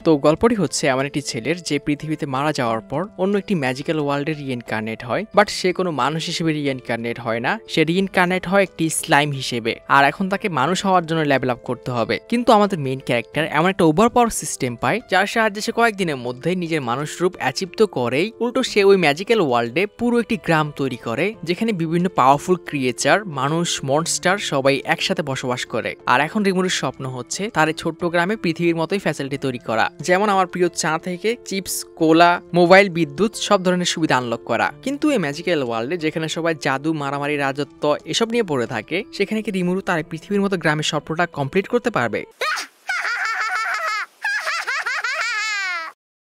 তো গল্পটি হচ্ছে এমন একটি ছেলের যে পৃথিবীতে মারা যাওয়ার পর অন্য একটি ম্যাজিক্যাল ওয়ার্ল্ডে রিইনকার্নেট হয়, বাট সে কোনো মানুষ হিসেবে রিইনকার্নেট হয় না, সে রিইনকার্নেট হয় একটি স্লাইম হিসেবে। আর এখন তাকে মানুষ হওয়ার জন্য লেভেল আপ করতে হবে। কিন্তু আমাদের মেইন ক্যারেক্টার এমন একটা ওভার পাওয়ার সিস্টেম পায় যার সাহায্যে সে কয়েকদিনের মধ্যে নিজের মানুষ রূপ অ্যাচিভ তো করেই, উল্টো সে ওই ম্যাজিক্যাল ওয়ার্ল্ডে পুরো একটি গ্রাম তৈরি করে যেখানে বিভিন্ন পাওয়ারফুল ক্রিয়েচার, মানুষ, মনস্টার সবাই একসাথে বসবাস করে। আর এখন রিমুর স্বপ্ন হচ্ছে তার এই ছোট্ট গ্রামে পৃথিবীর মতোই ফ্যাসিলিটি তৈরি করা, যেমন আমার প্রিয় চা থেকে চিপস, কোলা, মোবাইল, বিদ্যুৎ সব ধরনের সুবিধা আনলক করা। কিন্তু এই ম্যাজিক্যাল ওয়ার্ল্ডে যেখানে সবাই জাদু, মারামারি, রাজত্ব এসব নিয়ে পড়ে থাকে, সেখানে কি রিমুরু তার পৃথিবীর মতো গ্রামের স্বপ্নটা কমপ্লিট করতে পারবে?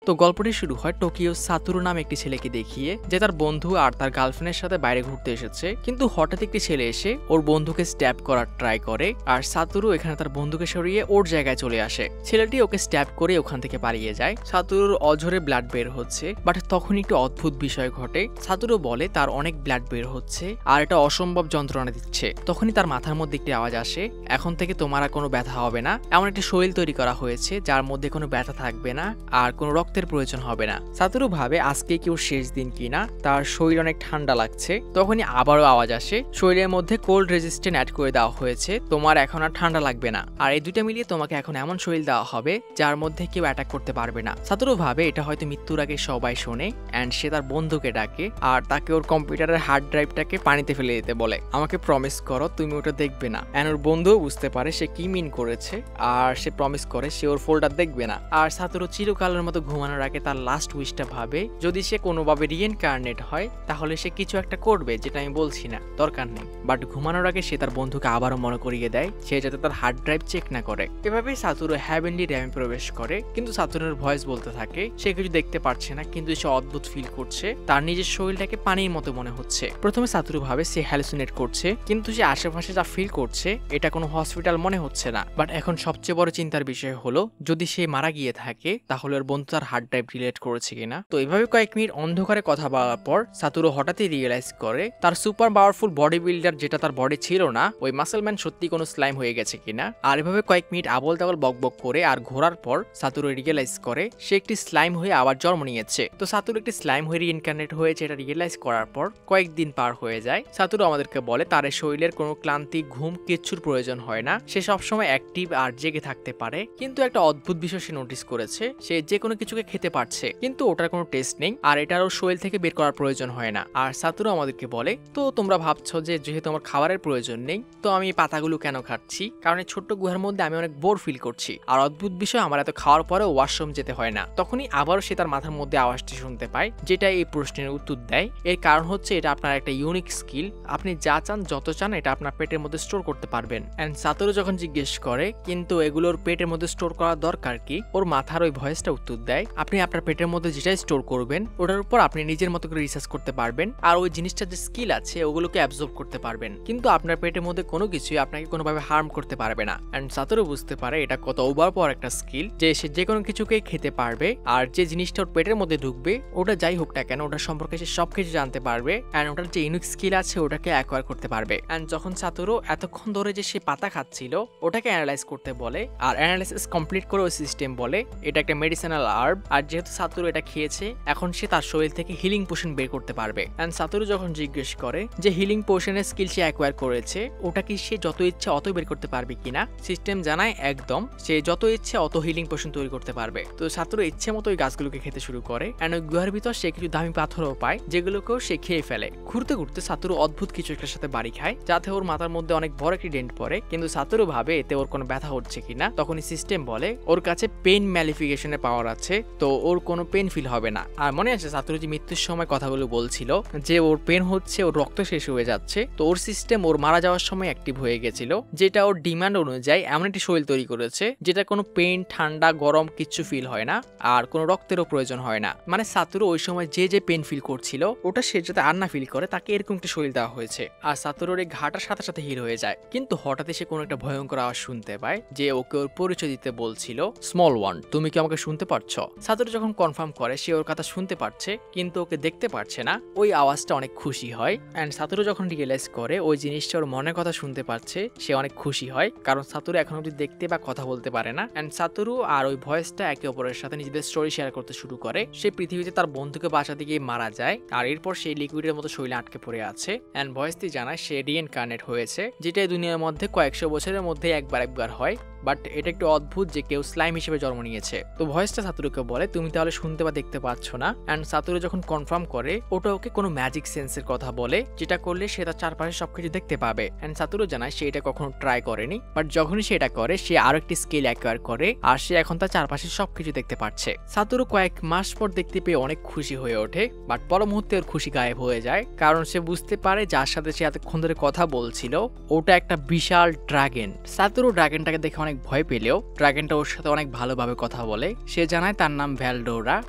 তো গল্পটি শুরু হয় টোকিও সাতুরু নামে একটি ছেলেকে দেখিয়ে, যে তার বন্ধু আর তার গার্লফ্রেন্ডের সাথে বাইরে ঘুরতে এসেছে। কিন্তু হঠাৎ একটি ছেলে এসে ওর বন্ধুকে স্ট্যাব করার ট্রাই করে, আর সাতুরু এখানে তার বন্ধুকে সরিয়ে ওর জায়গায় চলে আসে। ছেলেটি ওকে স্ট্যাব করে ওখান থেকে পালিয়ে যায়। সাতুরুর অঝরে ব্লাড বের হচ্ছে, বাট তখন একটু অদ্ভুত বিষয় ঘটে। সাতুরু বলে তার অনেক ব্লাড বের হচ্ছে আর এটা অসম্ভব যন্ত্রণা দিচ্ছে। তখনই তার মাথার মধ্যে একটি আওয়াজ আসে, এখন থেকে তোমার আর কোনো ব্যথা হবে না, এমন একটি শরীর তৈরি করা হয়েছে যার মধ্যে কোনো ব্যথা থাকবে না আর কোনো রক্ত প্রয়োজন হবে না। সাতুরু ভাবে আজকে কি ওর শেষ দিন কিনা, তার শরীর অনেক ঠান্ডা লাগছে। তখনই আবারও আওয়াজ আসে, শরীরের মধ্যে কোল্ড রেজিস্ট্যান্ট অ্যাড করে দেওয়া হয়েছে, তোমার এখন আর ঠান্ডা লাগবে না, আর এই দুইটা মিলিয়ে তোমাকে এখন এমন শরীর দেওয়া হবে যার মধ্যে কেউ অ্যাটাক করতে পারবে না। সাতুরু ভাবে এটা হয়তো মৃত্যুর আগে সবাই শোনে, অ্যান্ড সে তার বন্ধুকে ডাকে আর তাকে ওর কম্পিউটারের হার্ড ড্রাইভটাকে পানিতে ফেলে দিতে বলে, আমাকে প্রমিস করো তুমি ওটা দেখবে না। অ্যান্ড ওর বন্ধুও বুঝতে পারে সে কি মিন করেছে, আর সে প্রমিস করে সে ওর ফোল্ডার দেখবে না। আর সাতুরু চিরকালের মতো ঘুমানোর আগে তার লাস্ট উইশটা ভাবে, যদি সে কোনোভাবে রিইনকার্নেট হয় তাহলে সে কিছু একটা করবে, যেটা আমি বলছি না, দরকার নেই। বাট ঘুমানোর আগে সে তার বন্ধুকে আবারও মনে করিয়ে দেয় সে যাতে তার হার্ড ড্রাইভ চেক না করে। এভাবেই সাতুরু হ্যাভেনলি র্যামে প্রবেশ করে, কিন্তু সাতুরুর ভয়েস বলতে থাকে সে কিছু দেখতে পারছে না, কিন্তু সে অদ্ভুত ফিল করছে, তার নিজের শরীরটাকে পানির মতো মনে হচ্ছে। প্রথমে সাতুরু ভাবে সে হ্যালুসিনেট করছে, কিন্তু সে আশেপাশে যা ফিল করছে এটা কোনো হসপিটাল মনে হচ্ছে না। বাট এখন সবচেয়ে বড় চিন্তার বিষয় হলো, যদি সে মারা গিয়ে থাকে তাহলে ওর বন্ধু তার হার্ড ড্রাইভ রিলেট করেছে কিনা। তো এভাবে কয়েক মিনিট অন্ধকারে কথা বলার পর সাতুরু হঠাৎই রিয়েলাইজ করে তার সুপার পাওয়ারফুল বডি বিল্ডার, যেটা তার বডি ছিল না, ওই মাসেলম্যান সত্যি কোনো স্লাইম হয়ে গেছে কিনা। আর এভাবে কয়েক মিনিট আবল তাবল বকবক করে আর ঘোরার পর সাতুরু রিয়েলাইজ করে সে একটি স্লাইম হয়ে আবার জন্ম নিয়েছে। তো সাতুরু একটি স্লাইম হয়ে রিইনকার্নেট হয়েছে, এটা রিয়েলাইজ করার পর কয়েকদিন পার হয়ে যায়। সাতুরু আমাদেরকে বলে তার শরীরের কোনো ক্লান্তি, ঘুম কিচ্ছুর প্রয়োজন হয় না, সে সবসময় অ্যাক্টিভ আর জেগে থাকতে পারে। কিন্তু একটা অদ্ভুত বিষয় সে নোটিস করেছে, সে যে কোনো কিছুকে খেতে পারছে, কিন্তু ওটার কোনো টেস্ট নেই আর এটার ওর শরীর থেকে বের করার প্রয়োজন হয় না। আর সাতুরু আমাদেরকে বলে, তো তোমরা ভাবছো যে যেহেতু আমার খাবারের প্রয়োজন নেই তো আমি এই পাতাগুলো কেন খাচ্ছি, কারণ এই ছোট্ট গুহার মধ্যে আমি অনেক বোর ফিল করছি, আর অদ্ভুত বিষয় আমার এত খাওয়ার পরেও ওয়াশরুম যেতে হয় না। তখনই আবারও সে তার মাথার মধ্যে আওয়াজটি শুনতে পায়, যেটা এই প্রশ্নের উত্তর দেয়। এর কারণ হচ্ছে এটা আপনার একটা ইউনিক স্কিল, আপনি যা চান যত চান এটা আপনার পেটের মধ্যে স্টোর করতে পারবেন। এন্ড সাতুরু যখন জিজ্ঞেস করে কিন্তু এগুলোর পেটের মধ্যে স্টোর করার দরকার কি, ওর মাথার ওই ভয়েসটা উত্তর দেয়, আপনি আপনার পেটের মধ্যে যেটাই স্টোর করবেন ওটার উপর আপনি নিজের মতো করে রিসার্চ করতে পারবেন, আর ওই জিনিসটা যে স্কিল আছে ওগুলোকে অ্যাবজর্ব করতে পারবেন, কিন্তু আপনার পেটের মধ্যে কোনো কিছুই আপনাকে কোনোভাবে হার্ম করতে পারবে না। এন্ড সাতুরু বুঝতে পারে এটা কত ওভার পাওয়ার একটা স্কিল, যে সে যে কোনো কিছুকে খেতে পারবে, আর যে জিনিসটা ওর পেটের মধ্যে ঢুকবে ওটা যাই হোক না কেন ওটার সম্পর্কে সে সবকিছু জানতে পারবে, এন্ড ওটার যে ইউনিক স্কিল আছে ওটাকে অ্যাকোয়ার করতে পারবে। এন্ড যখন সাতুরু এতক্ষণ ধরে যে সে পাতা খাচ্ছিল ওটাকে অ্যানালাইজ করতে বলে, আর অ্যানালাইসিস কমপ্লিট করে ওই সিস্টেম বলে এটা একটা মেডিসিনাল আর্ব, আর যেহেতু সাতুরু এটা খেয়েছে এখন সে তার শরীর থেকে হিলিং পোশন বের করতে পারবে। এন্ড সাতুরু যখন জিজ্ঞেস করে যে হিলিং পোশনের স্কিল সে অ্যাকোয়ার করেছে ওটা কি সে যত ইচ্ছে অত বের করতে পারবে কিনা, সিস্টেম জানায় একদম সে যত ইচ্ছে অত হিলিং পোশন তৈরি করতে পারবে। তো সাতুরু ইচ্ছে মতো ওই গাছগুলোকে খেতে শুরু করে, এন্ড ওই গুহার ভিতর সে কিছু দামি পাথরও পায় যেগুলোকেও সে খেয়ে ফেলে। ঘুরতে ঘুরতে সাতুরু অদ্ভুত কিছু একটার সাথে বাড়ি খায়, যাতে ওর মাথার মধ্যে অনেক বড় একটি ডেন্ট পড়ে, কিন্তু সাতুরু ভাবে এতে ওর কোনো ব্যথা হচ্ছে কিনা। তখনই সিস্টেম বলে ওর কাছে পেইন ম্যালিফিকেশনের পাওয়ার আছে, তো ওর কোনো পেন ফিল হবে না। আর মনে আছে সাতুরু যে মৃত্যুর সময় কথাগুলো বলছিল যে ওর পেন হচ্ছে, ওর রক্ত শেষ হয়ে যাচ্ছে, তো ওর সিস্টেম ওর মারা যাওয়ার সময় অ্যাক্টিভ হয়ে গেছিল, যেটা ওর ডিমান্ড অনুযায়ী এমন একটি শরীর তৈরি করেছে যেটা কোনো পেন, ঠান্ডা, গরম কিচ্ছু ফিল হয় না, আর কোনো রক্তেরও প্রয়োজন হয় না। মানে সাতুরু ওই সময় যে যে পেন ফিল করছিল ওটা সে যাতে আর না ফিল করে তাকে এরকম একটা শরীর দেওয়া হয়েছে। আর সাতুরুর এই ঘাটার সাথে সাথে হিল হয়ে যায়, কিন্তু হঠাৎ সে কোনো একটা ভয়ঙ্কর আওয়াজ শুনতে পায় যে ওকে ওর পরিচয় দিতে বলছিল, স্মল ওয়ান তুমি কি আমাকে শুনতে পারছো? সাতোরু যখন কনফার্ম করে সে ওর কথা শুনতে পারছে কিন্তু ওকে দেখতে পারছে না, ওই আওয়াজটা অনেক খুশি হয়। অ্যান্ড সাতোরু যখন রিয়েলাইজ করে ওই জিনিসটা ওর মনের কথা শুনতে পারছে, সে অনেক খুশি হয়, কারণ সাতোরু এখন অবধি দেখতে বা কথা বলতে পারে না। অ্যান্ড সাতোরু আর ওই ভয়েসটা একে অপরের সাথে নিজেদের স্টোরি শেয়ার করতে শুরু করে। সে পৃথিবীতে তার বন্ধুকে বাঁচাতে গিয়ে মারা যায়, আর এরপর সেই লিকুইডের মতো শৈলে আটকে পড়ে আছে। অ্যান্ড ভয়েসটি জানায় সে রিইনকার্নেট হয়েছে, যেটা এই দুনিয়ার মধ্যে কয়েকশো বছরের মধ্যে একবার হয়। বাট এটা একটু অদ্ভুত যে কেউ স্লাইম হিসেবে জন্ম নিয়েছে। তো ভয়েসটা সাতোরুকে বলে তুমি তাহলে শুনতে বা দেখতে পাচ্ছ না। অ্যান্ড সাতোরু যখন কনফার্ম করে ওটা ওকে কোনো ম্যাজিক সেন্সের কথা বলে, যেটা করলে সে তার চারপাশে সবকিছু দেখতে পাবে। অ্যান্ড সাতোরু জানায় সে এটা কখনো ট্রাই করেনি, বাট যখনই সে এটা করে সে আরো একটি স্কিল অ্যাকোয়ার করে, আর সে এখন তার চারপাশে সবকিছু দেখতে পাচ্ছে। সাতোরু কয়েক মাস পর দেখতে পেয়ে অনেক খুশি হয়ে ওঠে, বাট পর মুহূর্তে ওর খুশি গায়েব হয়ে যায়, কারণ সে বুঝতে পারে যার সাথে সে এতক্ষণ ধরে কথা বলছিল ওটা একটা বিশাল ড্রাগন। সাতোরু ড্রাগনটাকে দেখে অনেক ভয় পেলেও ড্রাগনটা ওর সাথে অনেক ভালোভাবে কথা বলে। সে জানায় তার নাম ভ্যালডোরা,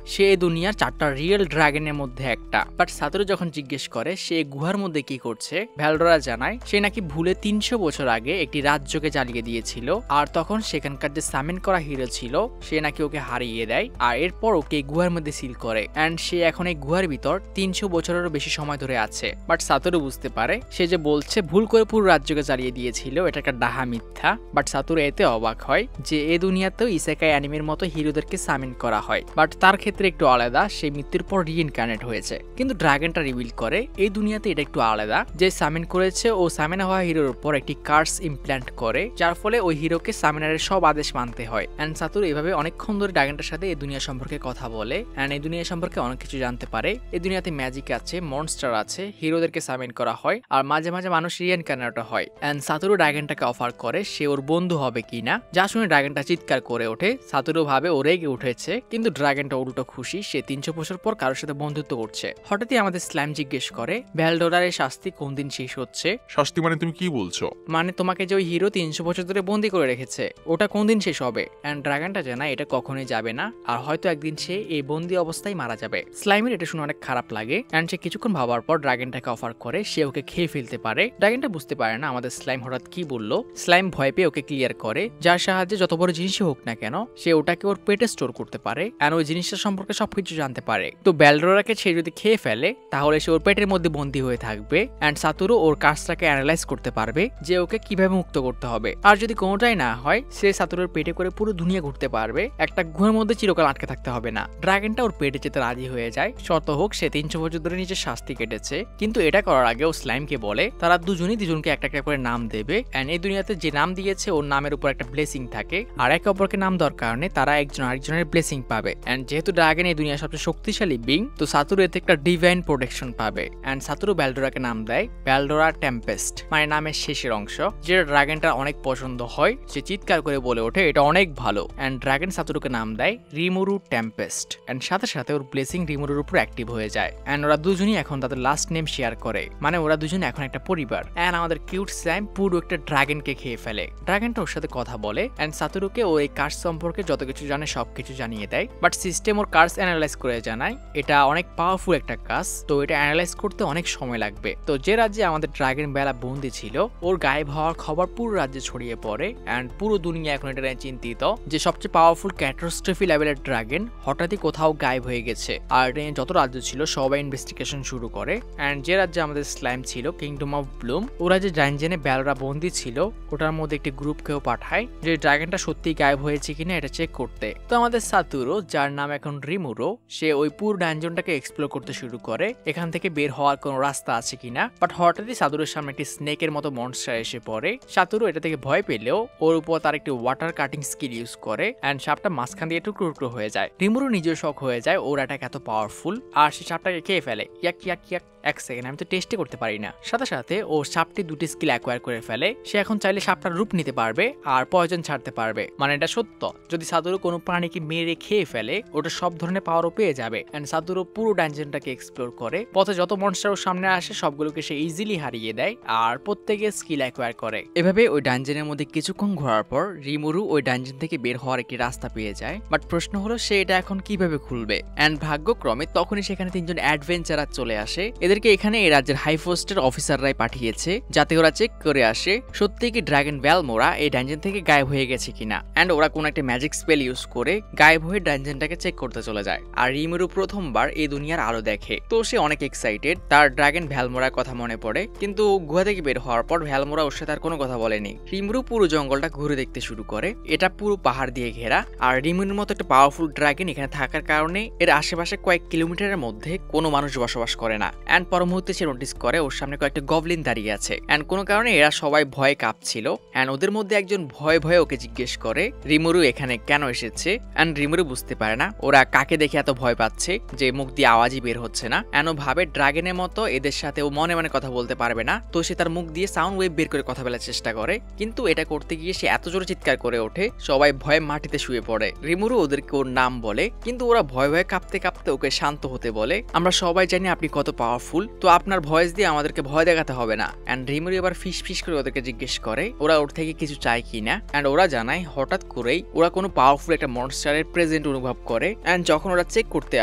সে এই দুনিয়ার 4টা রিয়েল ড্রাগনের মধ্যে একটা। বাট সাতোরু যখন জিজ্ঞেস করে সে গুহার মধ্যে কি করছে, ভ্যালডোরা জানায় সে নাকি ভুলে 300 বছর আগে একটি রাজ্যকে জ্বালিয়ে দিয়েছিল, আর তখন সেখানকার যে সামেন করা হিরো ছিল সে নাকি ওকে হারিয়ে দেয়, আর এরপর ওকে গুহার মধ্যে সিল করে। অ্যান্ড সে এখন এই গুহার ভিতর 300 বছরেরও বেশি সময় ধরে আছে। বাট সাতোরু বুঝতে পারে সে যে বলছে ভুল করে পুরো রাজ্যকে জ্বালিয়ে দিয়েছিল এটা একটা ডাহা মিথ্যা। বাট সাতোরু এতে অবাক হয় যে এই দুনিয়াতেও ইসেকাই অ্যানিমের মতো হিরোদেরকে সামিন করা হয়, বাট তার ক্ষেত্রে একটু আলাদা, সে মৃত্যুর পর রিইনকার্নেট হয়েছে। কিন্তু ড্রাগনটা রিভিল করে এই দুনিয়াতে এটা একটু আলাদা, যে সামিন করেছে ও সামিনা হওয়া হিরোর উপর একটি কার্স ইমপ্ল্যান্ট করে, যার ফলে ওই হিরোকে সামিনারের সব আদেশ মানতে হয়। অ্যান্ড সাতোরু এভাবে অনেকক্ষণ ধরে ড্রাগনটার সাথে এই দুনিয়া সম্পর্কে কথা বলে, অ্যান্ড এই দুনিয়া সম্পর্কে অনেক কিছু জানতে পারে। এই দুনিয়াতে ম্যাজিক আছে, মনস্টার আছে, হিরোদেরকে সামিন করা হয়, আর মাঝে মাঝে মানুষ রিইনকার্নেট হয়। অ্যান্ড সাতোরু ড্রাগনটাকে অফার করে সে ওর বন্ধু হবে কিনা, যা শুনে ড্রাগনটা চিৎকার করে ওঠে। সাতোরু ভাবে ও রেগে উঠেছে, কিন্তু ড্রাগনটা উল্টো খুশি, সে 300 বছর পর কারোর সাথে বন্ধুত্ব করছে। হঠাৎই আমাদের স্লাইম জিজ্ঞেস করে ভ্যালডোরার এই শাস্তি কোন দিন শেষ হচ্ছে। শাস্তি মানে তুমি কি বলছো? মানে তোমাকে যে ওই হিরো 300 বছর ধরে বন্দি করে রেখেছে ওটা কোন দিন শেষ হবে। অ্যান্ড ড্রাগনটা জানায় এটা কখনোই যাবে না, আর হয়তো একদিন সে এই বন্দি অবস্থায় মারা যাবে। স্লাইমের এটা শুনে অনেক খারাপ লাগে, অ্যান্ড সে কিছুক্ষণ ভাবার পর ড্রাগনটাকে অফার করে সে ওকে খেয়ে ফেলতে পারে। ড্রাগনটা বুঝতে পারে না আমাদের স্লাইম হঠাৎ কি বললো। স্লাইম ভয় পেয়ে ওকে ক্লিয়ার করে, যার সাহায্যে যত বড় জিনিসই হোক না কেন সে ওটাকে ওর পেটে স্টোর করতে পারে, আর ওই জিনিসটা সম্পর্কে সবকিছু জানতে পারে। তো ভ্যালডোরাকে সে যদি খেয়ে ফেলে তাহলে সে ওর পেটের মধ্যে বন্দী হয়ে থাকবে, অ্যান্ড সাতোরু ওর কাজটাকে অ্যানালাইজ করতে পারবে যে ওকে কিভাবে মুক্ত করতে হবে। আর যদি কোনোটাই না হয় সে সাতোরুর পেটে করে পুরো দুনিয়া ঘুরতে পারবে, একটা গুহার মধ্যে চিরকাল আটকে থাকতে হবে না। ড্রাগনটা ওর পেটে যেতে রাজি হয়ে যায়, শর্ত হোক সে 300 বছর ধরে নিজের শাস্তি কেটেছে। কিন্তু এটা করার আগে ও স্লাইমকে বলে তারা দুজনকে একটা একটা করে নাম দেবে, অ্যান্ড এই দুনিয়াতে যে নাম দিয়েছে ওর নামের উপর একটা ব্লেসিং থাকে, আর একে অপরকে নাম দেওয়ার কারণে তারা একজন আরেকজনের ব্লেসিং পাবে। অ্যান্ড যেহেতু ড্রাগন এই দুনিয়ার সবচেয়ে শক্তিশালী বিং, তো সাতোরু এতে একটা ডিভাইন প্রোটেকশন পাবে। অ্যান্ড সাতোরু ভ্যালডোরাকে নাম দেয় ভ্যালডোরা টেম্পেস্ট, মানে নামের শেষের অংশ, যেটা ড্রাগনটা অনেক পছন্দ হয়। সে চিৎকার করে বলে ওঠে এটা অনেক ভালো। অ্যান্ড ড্রাগন সাতোরুকে নাম দেয় রিমুরু টেম্পেস্ট, অ্যান্ড সাথে সাথে ওর ব্লেসিং রিমুরুর উপর অ্যাক্টিভ হয়ে যায়। অ্যান্ড ওরা দুজনই এখন তাদের লাস্ট নেম শেয়ার করে, মানে ওরা দুজন এখন একটা পরিবার। অ্যান্ড আমাদের কিউট স্লাইম পুরো একটা ড্রাগনকে খেয়ে ফেলে। ড্রাগনটা ওর সাথে কথা বলে, অ্যান্ড সাতোরুকে ও এই কার্স সম্পর্কে যত কিছু জানে সবকিছু জানিয়ে দেয়। বাট সিস্টেম ওর কার্স অ্যানালাইজ করে জানায় এটা অনেক পাওয়ারফুল একটা কাজ, তো এটা অ্যানালাইজ করতে অনেক সময় লাগবে। তো যে রাজ্যে আমাদের ড্রাগন বেলা বন্দি ছিল ওর গায়েব হওয়ার খবর পুরো রাজ্যে ছড়িয়ে পড়ে, অ্যান্ড পুরো দুনিয়া এখন এটা নিয়ে চিন্তিত যে সবচেয়ে পাওয়ারফুল ক্যাটাস্ট্রফি লেভেলের ড্রাগন হঠাৎই কোথাও গায়েব হয়ে গেছে। আর এটা নিয়ে যত রাজ্য ছিল সবাই ইনভেস্টিগেশন শুরু করে। অ্যান্ড যে রাজ্যে আমাদের স্লাইম ছিল কিংডম অফ ব্লুম, ওরা যে ডাইনজেনে বেলরা বন্দি ছিল ওটার মধ্যে একটি গ্রুপকেও পাঠায় যে ড্রাগনটা সত্যি গায়েব হয়েছে কিনা এটা চেক করতে। তো আমাদের সাতোরু, যার নাম এখন রিমুরো, সে ওই পুরো ডাইনজনটাকে এক্সপ্লোর করতে শুরু করে এখান থেকে বের হওয়ার কোনো রাস্তা আছে কিনা। বাট হঠাৎই সাতোরুর সামনে একটি স্নেকের মতো মনস্টার এসে পড়ে। সাতোরু এটা থেকে ভয় পেলেও ওর উপর তার একটি ওয়াটার কাটিং স্কিল ইউজ করে, অ্যান্ড সাপটা মাঝখান দিয়ে টুকরো টুকরো হয়ে যায়। রিমুরো নিজের শখ হয়ে যায় ওর অ্যাটাক এত পাওয়ারফুল, আর সে সাপটাকে খেয়ে ফেলে। ইয়াক ইয়াক ইয়াক, এক সেকেন্ড, আমি তো টেস্টই করতে পারি না। সাথে সাথে ও সাপটি দুটি স্কিল অ্যাকোয়ার করে ফেলে। সে এখন চাইলে সাপটার রূপ নিতে পারবে আর পয়জন ছাড়তে পারবে, মানে এটা সত্য। যদি সাতোরু কোনো প্রাণীকে মেরে খেয়ে ফেলে ওটা সব ধরনের পাওয়ারও পেয়ে যাবে। এন্ড সাতোরু পুরো ডানজনটাকে এক্সপ্লোর করে, পথে যত মনস্টার ওর সামনে আসে সবগুলোকে সে ইজিলি হারিয়ে দেয় আর প্রত্যেকে স্কিল অ্যাকোয়ার করে। এভাবে ওই ডানজনের মধ্যে কিছুক্ষণ ঘোরার পর রিমুরু ওই ডানজন থেকে বের হওয়ার একটি রাস্তা পেয়ে যায়। বাট প্রশ্ন হলো সে এটা এখন কিভাবে খুলবে। এন্ড ভাগ্যক্রমে তখনই সেখানে তিনজন অ্যাডভেঞ্চারার চলে আসে। এদেরকে এখানে এই রাজ্যের হাই পোস্টের অফিসাররাই পাঠিয়েছে যাতে ওরা চেক করে আসে সত্যি কি ড্রাগন ভ্যালমোরা এই ডানজন থেকে গায়েব হয়ে গেছে কিনা। এন্ড ওরা কোন একটা ম্যাজিক স্পেল ইউজ করে গায়েব হয়ে হয়ে ডানজনটাকে চেক করতে চলে যায়। আর রিমুরু প্রথমবার এই দুনিয়ার আলো দেখে, তো সে অনেক এক্সাইটেড। তার ড্রাগন ভ্যালমোরার কথা মনে পড়ে, কিন্তু গুহা থেকে বের হওয়ার পর ভ্যালমোরা ওর সাথে আর কোনো কথা বলেনি। রিমুরু পুরো জঙ্গলটা ঘুরে দেখতে শুরু করে। এটা পুরো পাহাড় দিয়ে ঘেরা, আর রিমুরুর মতো একটা পাওয়ারফুল ড্রাগন এখানে থাকার কারণে এর আশেপাশে কয়েক কিলোমিটারের মধ্যে কোনো মানুষ বসবাস করে না। অ্যান্ড পর মুহূর্তে সে নোটিস করে ওর সামনে কয়েকটা গবলিন দাঁড়িয়ে আছে। অ্যান্ড কোনো কারণে এরা সবাই ভয়ে কাঁপছিল। অ্যান্ড ওদের মধ্যে একজন ভয়ে ভয়ে ওকে জিজ্ঞেস করে রিমুরু এখানে কেন এসেছে। অ্যান্ড রিমুরু বুঝতে পারে না ওরা কাকে দেখে এত ভয় পাচ্ছে যে মুখ দিয়ে আওয়াজই বের হচ্ছে না। অ্যান্ড ও ভাবে ড্রাগনের মতো এদের সাথে ও মনে মনে কথা বলতে পারবে না, তো সে তার মুখ দিয়ে সাউন্ড ওয়েভ বের করে কথা বলার চেষ্টা করে। কিন্তু এটা করতে গিয়ে সে এত জোরে চিৎকার করে ওঠে, সবাই ভয়ে মাটিতে শুয়ে পড়ে। রিমুরু ওদেরকে ওর নাম বলে, কিন্তু ওরা ভয়ে ভয়ে কাঁপতে কাঁপতে ওকে শান্ত হতে বলে। আমরা সবাই জানি আপনি কত পাওয়ারফুল, তো আপনার ভয়েস দিয়ে আমাদেরকে ভয় দেখাতে হবে না। অ্যান্ড রিমুরু এবার ফিস ফিস করে ওদেরকে জিজ্ঞেস করে ওরা ওর থেকে কিছু চায় কিনা। অ্যান্ড ওরা জানায় হঠাৎ করেই ওরা কোনো পাওয়ারফুল একটা মনস্টারের প্রেজেন্ট অনুভব করে। অ্যান্ড যখন ওরা চেক করতে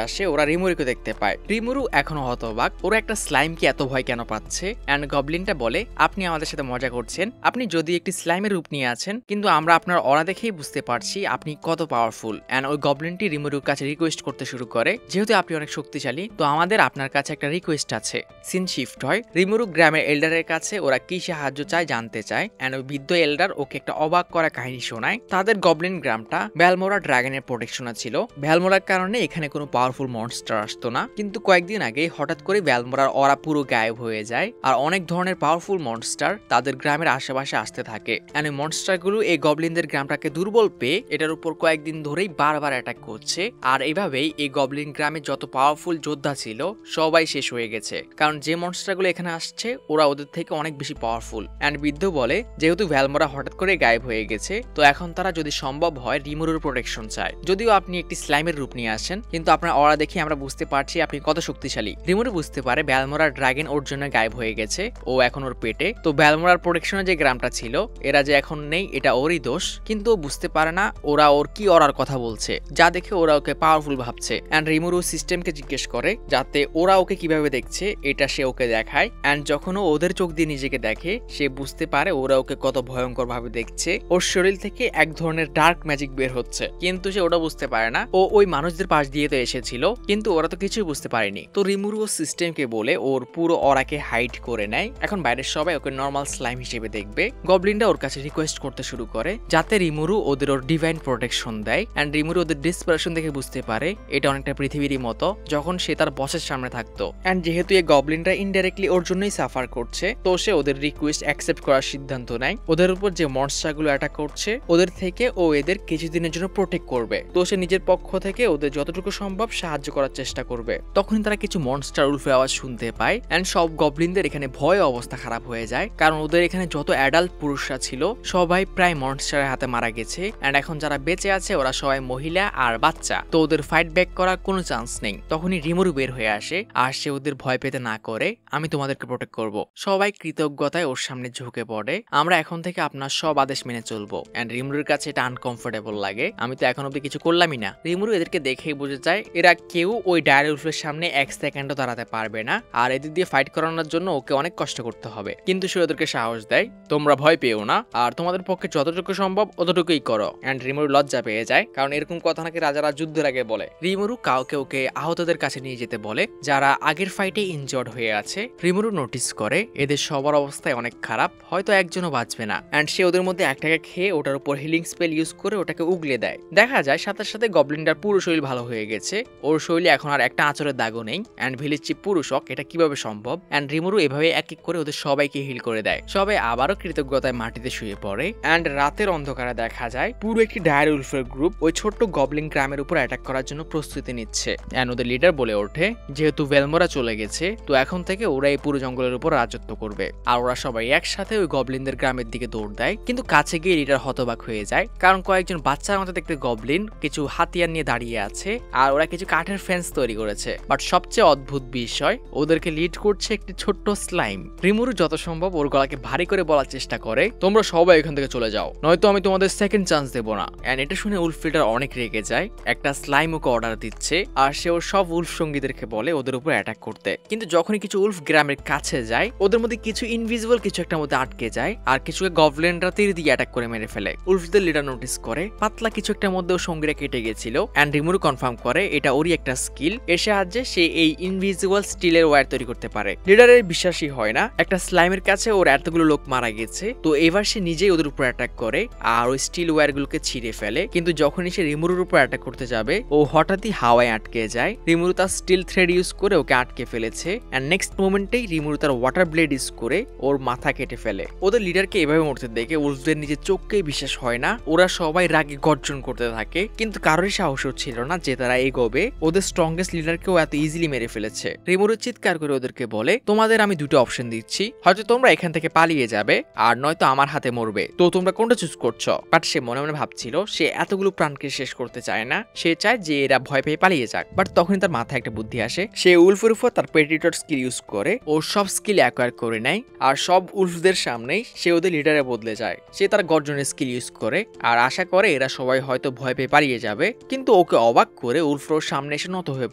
আসে ওরা রিমুরুকে দেখতে পায়। রিমুরু এখনো হতবাক, ওরা একটা স্লাইমকে এত ভয় কেন পাচ্ছে। অ্যান্ড গবলিনটা বলে আপনি আমাদের সাথে মজা করছেন, আপনি যদি একটি স্লাইমের রূপ নিয়ে আছেন, কিন্তু আমরা আপনার অরা দেখেই বুঝতে পারছি আপনি কত পাওয়ারফুল। অ্যান্ড ওই গবলিনটি রিমুরুর কাছে রিকোয়েস্ট করতে শুরু করে যেহেতু আপনি অনেক শক্তিশালী, তো আমাদের আপনার কাছে একটা রিকোয়েস্ট আছে। সিন শিফট হয়, রিমুরু গ্রামের এল্ডারের কাছে ওরা কি সাহায্য চায় জানতে চায়। অ্যান্ড ওই বৃদ্ধ এল্ডার ওকে একটা অবাক করা কাহিনী শোনায়। তাদের গবলিন গ্রামটা ভ্যালমোরা ড্রাগনের প্রোটেকশনে ছিল। ভ্যালমোরার কারণে এখানে কোনো পাওয়ারফুল মনস্টার আসতো না, কিন্তু কয়েকদিন আগে হঠাৎ করে ভ্যালমোরার অরা পুরো গায়েব হয়ে যায়। আর অনেক ধরনের পাওয়ারফুল মনস্টার তাদের গ্রামের আশেপাশে আসতে থাকে। অ্যান্ড এই মনস্টারগুলো এই গবলিনদের গ্রামটাকে দুর্বল পেয়ে এটার উপর কয়েকদিন ধরেই বারবার অ্যাটাক করছে। আর এভাবেই এই গবলিন গ্রামে যত পাওয়ারফুল যোদ্ধা ছিল সবাই শেষ হয়ে গেছে, কারণ যে মনস্টারগুলো এখানে আসছে ওরা ওদের থেকে অনেক বেশি পাওয়ারফুল। অ্যান্ড বৃদ্ধ বলে যেহেতু ভ্যালমোরা হঠাৎ করে গায়েব হয়ে গেছে, তো এখন তারা যদি সম্ভব হয় রিমুরুর প্রোটেকশন চায়। যদিও আপনি একটি স্লাইমের রূপ নিয়ে আসেন, কিন্তু আপনার অরা দেখে আমরা বুঝতে পারছি আপনি কত শক্তিশালী। রিমুরু বুঝতে পারে ভ্যালমোরার ড্রাগন ওর জন্য গায়েব হয়ে গেছে, ও এখন ওর পেটে। তো ভ্যালমোরার প্রোটেকশনে যে গ্রামটা ছিল এরা যে এখন নেই এটা ওরই দোষ, কিন্তু ও বুঝতে পারে না ওরা ওর কি অরার কথা বলছে, যা দেখে ওরা ওকে পাওয়ারফুল ভাবছে। অ্যান্ড রিমুরু সিস্টেমকে জিজ্ঞেস করে যাতে ওরা ওকে কিভাবে দেখছে এটা সে ওকে দেখায়। অ্যান্ড যখন ও ওদের চোখ দিয়ে নিজেকে দেখে সে বুঝতে পারে ওরা ওকে কত ভয়ঙ্কর ভাবে দেখছে। ওর শরীর থেকে এক ধরনের ডার্ক ম্যাজিক বের হচ্ছে, কিন্তু সে ওটা বুঝতে পারে না। ও ওই মানুষদের পাশ দিয়ে তো এসেছিল, কিন্তু ওরা তো কিছুই বুঝতে পারেনি। তো রিমুরু ও সিস্টেমকে বলে ওর পুরো অরাকে হাইড করে নেয়। এখন বাইরের সবাই ওকে নর্মাল স্লাইম হিসেবে দেখবে। গবলিনটা ওর কাছে রিকোয়েস্ট করতে শুরু করে যাতে রিমুরু ওদের ওর ডিভাইন প্রোটেকশন দেয়। অ্যান্ড রিমুরু ওদের ডিসপারেশন দেখে বুঝতে পারে এটা অনেকটা পৃথিবীরই মতো যখন সে তার বসের সামনে থাকতো। অ্যান্ড যেহেতু এই গবলিনটা ইনডাইরেক্টলি ওর জন্যই সাফার করছে, তো সে ওদের রিকোয়েস্ট অ্যাকসেপ্ট করার সিদ্ধান্ত নেয়। ওদের উপর যে মনস্টারগুলো অ্যাটাক করছে ওদের থেকে ও এদের কিছুদিনের জন্য প্রোটেক্ট করবে। তো সে নিজের পক্ষ থেকে ওদের যতটুকু সম্ভব সাহায্য করার চেষ্টা করবে। তখনই তারা কিছু মনস্টার উল্ফের আওয়াজ শুনতে পায়। অ্যান্ড সব গবলিনদের এখানে ভয়ে অবস্থা খারাপ হয়ে যায়, কারণ ওদের এখানে যত অ্যাডাল্ট পুরুষরা ছিল সবাই প্রায় মনস্টারের হাতে মারা গেছে। অ্যান্ড এখন যারা বেঁচে আছে ওরা সবাই মহিলা আর বাচ্চা, তো ওদের ফাইট ব্যাক করার কোনো চান্স নেই। তখনই রিমুরু বের হয়ে আসে, আর সে ওদের ভয় পেতে না করে আমি তোমাদেরকে প্রোটেক্ট করব। সবাই কৃতজ্ঞতায় ওর সামনে ঝুঁকে পড়ে, আমরা এখন থেকে আপনার সব আদেশ মেনে চলবো। অ্যান্ড রিমুরুর কাছে এটা আনকমফোর্টেবল লাগে, আমি তো এখন অব্দি কিছু করলামই না। রিমুরু এদেরকে দেখেই বুঝে যায় এরা কেউ ওই ডায়ার উলফের সামনে এক সেকেন্ডও দাঁড়াতে পারবে না, আর এদের দিয়ে ফাইট করানোর জন্য ওকে অনেক কষ্ট করতে হবে। কিন্তু সে ওদেরকে সাহস দেয় তোমরা ভয় পেও না, আর তোমাদের পক্ষে যতটুকু সম্ভব অতটুকুই করো। অ্যান্ড রিমুরু লজ্জা পেয়ে যায়, কারণ এরকম কথা নাকি রাজারা যুদ্ধের আগে বলে। রিমুরু কাউকে ওকে আহতদের কাছে নিয়ে যেতে বলে যারা আগের ফাইটে ইনজর্ড হয়ে আছে। রিমুরু নোটিস করে এদের সবার অবস্থায় অনেক খারাপ, হয়তো একজনও বাঁচবে না। অ্যান্ড সে ওদের মধ্যে একটাকে খেয়ে ওটার উপর হিলিং স্পেল ইউজ করে ওটাকে উগলে দেয়। দেখা যায় সাথে সাথে গবলিনটার পুরো শরীর ভালো হয়ে গেছে, ওর শরীরে এখন আর একটা আঁচড়ের দাগও নেই। অ্যান্ড ভিলেজ চিফ পুরো শক এটা কিভাবে সম্ভব। অ্যান্ড রিমুরু এভাবে এক এক করে ওদের সবাইকে হিল করে দেয়। সবাই আবারও কৃতজ্ঞতায় মাটিতে শুয়ে পড়ে। অ্যান্ড রাতের অন্ধকারে দেখা যায় পুরো একটি ডায়ার উলফের গ্রুপ ওই ছোট্ট গবলিন গ্রামের উপর অ্যাটাক করার জন্য প্রস্তুতি নিচ্ছে। অ্যান্ড ওদের লিডার বলে ওঠে যেহেতু ভ্যালমোরা চলে গেছে, তো এখন থেকে ওরা এই পুরো জঙ্গলের উপর রাজত্ব করবে। আর ওরা সবাই একসাথে ওই গবলিনদের গ্রামের দিকে দৌড় দেয়, কিন্তু কাছে গিয়ে লিডার হতবাক হয়ে যায়, কারণ কয়েকজন বাচ্চার মতো দেখতে গবলিন কিছু হাতিয়ার নিয়ে দাঁড়িয়ে আছে, আর ওরা কিছু কাঠের ফেন্স তৈরি করেছে। বাট সবচেয়ে অদ্ভুত বিষয় ওদেরকে লিড করছে একটি ছোট্ট স্লাইম। রিমুরু যত সম্ভব ওর গলাকে ভারী করে বলার চেষ্টা করে তোমরা সবাই এখান থেকে চলে যাও, নয়তো আমি তোমাদের সেকেন্ড চান্স দেবো না। এন্ড এটা শুনে উলফ লিডার অনেক রেগে যায়, একটা স্লাইম ওকে অর্ডার দিচ্ছে, আর সে ওর সব উলফ সঙ্গীদেরকে বলে ওদের উপর অ্যাটাক করতে। কিন্তু যখনই কিছু উলফ গ্রামের কাছে যায় ওদের মধ্যে কিছু ইনভিজিবল কিছু একটা মধ্যে আটকে যায়, আর কিছুকে গবলিনরা তীর দিয়ে অ্যাটাক করে মেরে ফেলে। উলফদের লিডার নোটিস করে পাতলা কিছু একটা মধ্যে ও সঙ্গীরা কেটে গেছিল অ্যান্ড রিমুরু কনফার্ম করে এটা ওরই একটা স্কিল, এর সাহায্যে সে এই ইনভিজিবল স্টিলের ওয়্যার তৈরি করতে পারে। লিডারের বিশ্বাসই হয় না একটা স্লাইমের কাছে ওর এতগুলো লোক মারা গেছে, তো এবার সে নিজেই ওদের উপর অ্যাটাক করে আর ওই স্টিল ওয়্যারগুলোকে ছিঁড়ে ফেলে। কিন্তু যখনই সে রিমুরুর উপর অ্যাটাক করতে যাবে ও হঠাৎই হাওয়ায় আটকে যায়। রিমুরু তার স্টিল থ্রেড ইউজ করে ওকে আটকে ফেলেছে অ্যান্ড নেক্সট মোমেন্টেই রিমুরু তার ওয়াটার ব্লেড ইউজ করে ওর মাথা কেটে ফেলে। ওদের লিডারকে এভাবে মরতে দেখে উলফদের নিজের চোখকেই বিশ্বাস হয় না, ওরা সবাই রাগে গর্জন করতে থাকে কিন্তু কারোরই সাহস ছিল না যে তারা এগোবে। ওদের স্ট্রংগেস্ট লিডারকেও এত ইজিলি মেরে ফেলেছে। রিমুরু চিৎকার করে ওদেরকে বলে, তোমাদের আমি দুটো অপশন দিচ্ছি, হয়তো তোমরা এখান থেকে পালিয়ে যাবে আর নয়তো আমার হাতে মরবে, তো তোমরা কোনটা চুজ করছো? বাট সে মনে মনে ভাবছিল সে এতগুলো প্রাণকে শেষ করতে চায় না, সে চায় যে এরা ভয় পেয়ে পালিয়ে যাক। বাট তখনই তার মাথায় একটা বুদ্ধি আসে, সে উলফের উপর তার প্রেডিটর স্কিল ইউজ করে ওর সব স্কিল অ্যাকোয়ার করে নেয় আর সব উলফদের সামনেই সে ওদের লিডারে বদলে যায়। সে তার গর্জনের স্কিল ইউজ করে আর আশা করে এরা সবাই হয়তো ভয় পেয়ে পালিয়ে যাবে, কিন্তু ওকে অবাক করে উলফ্রোর সামনে এসে নত হয়ে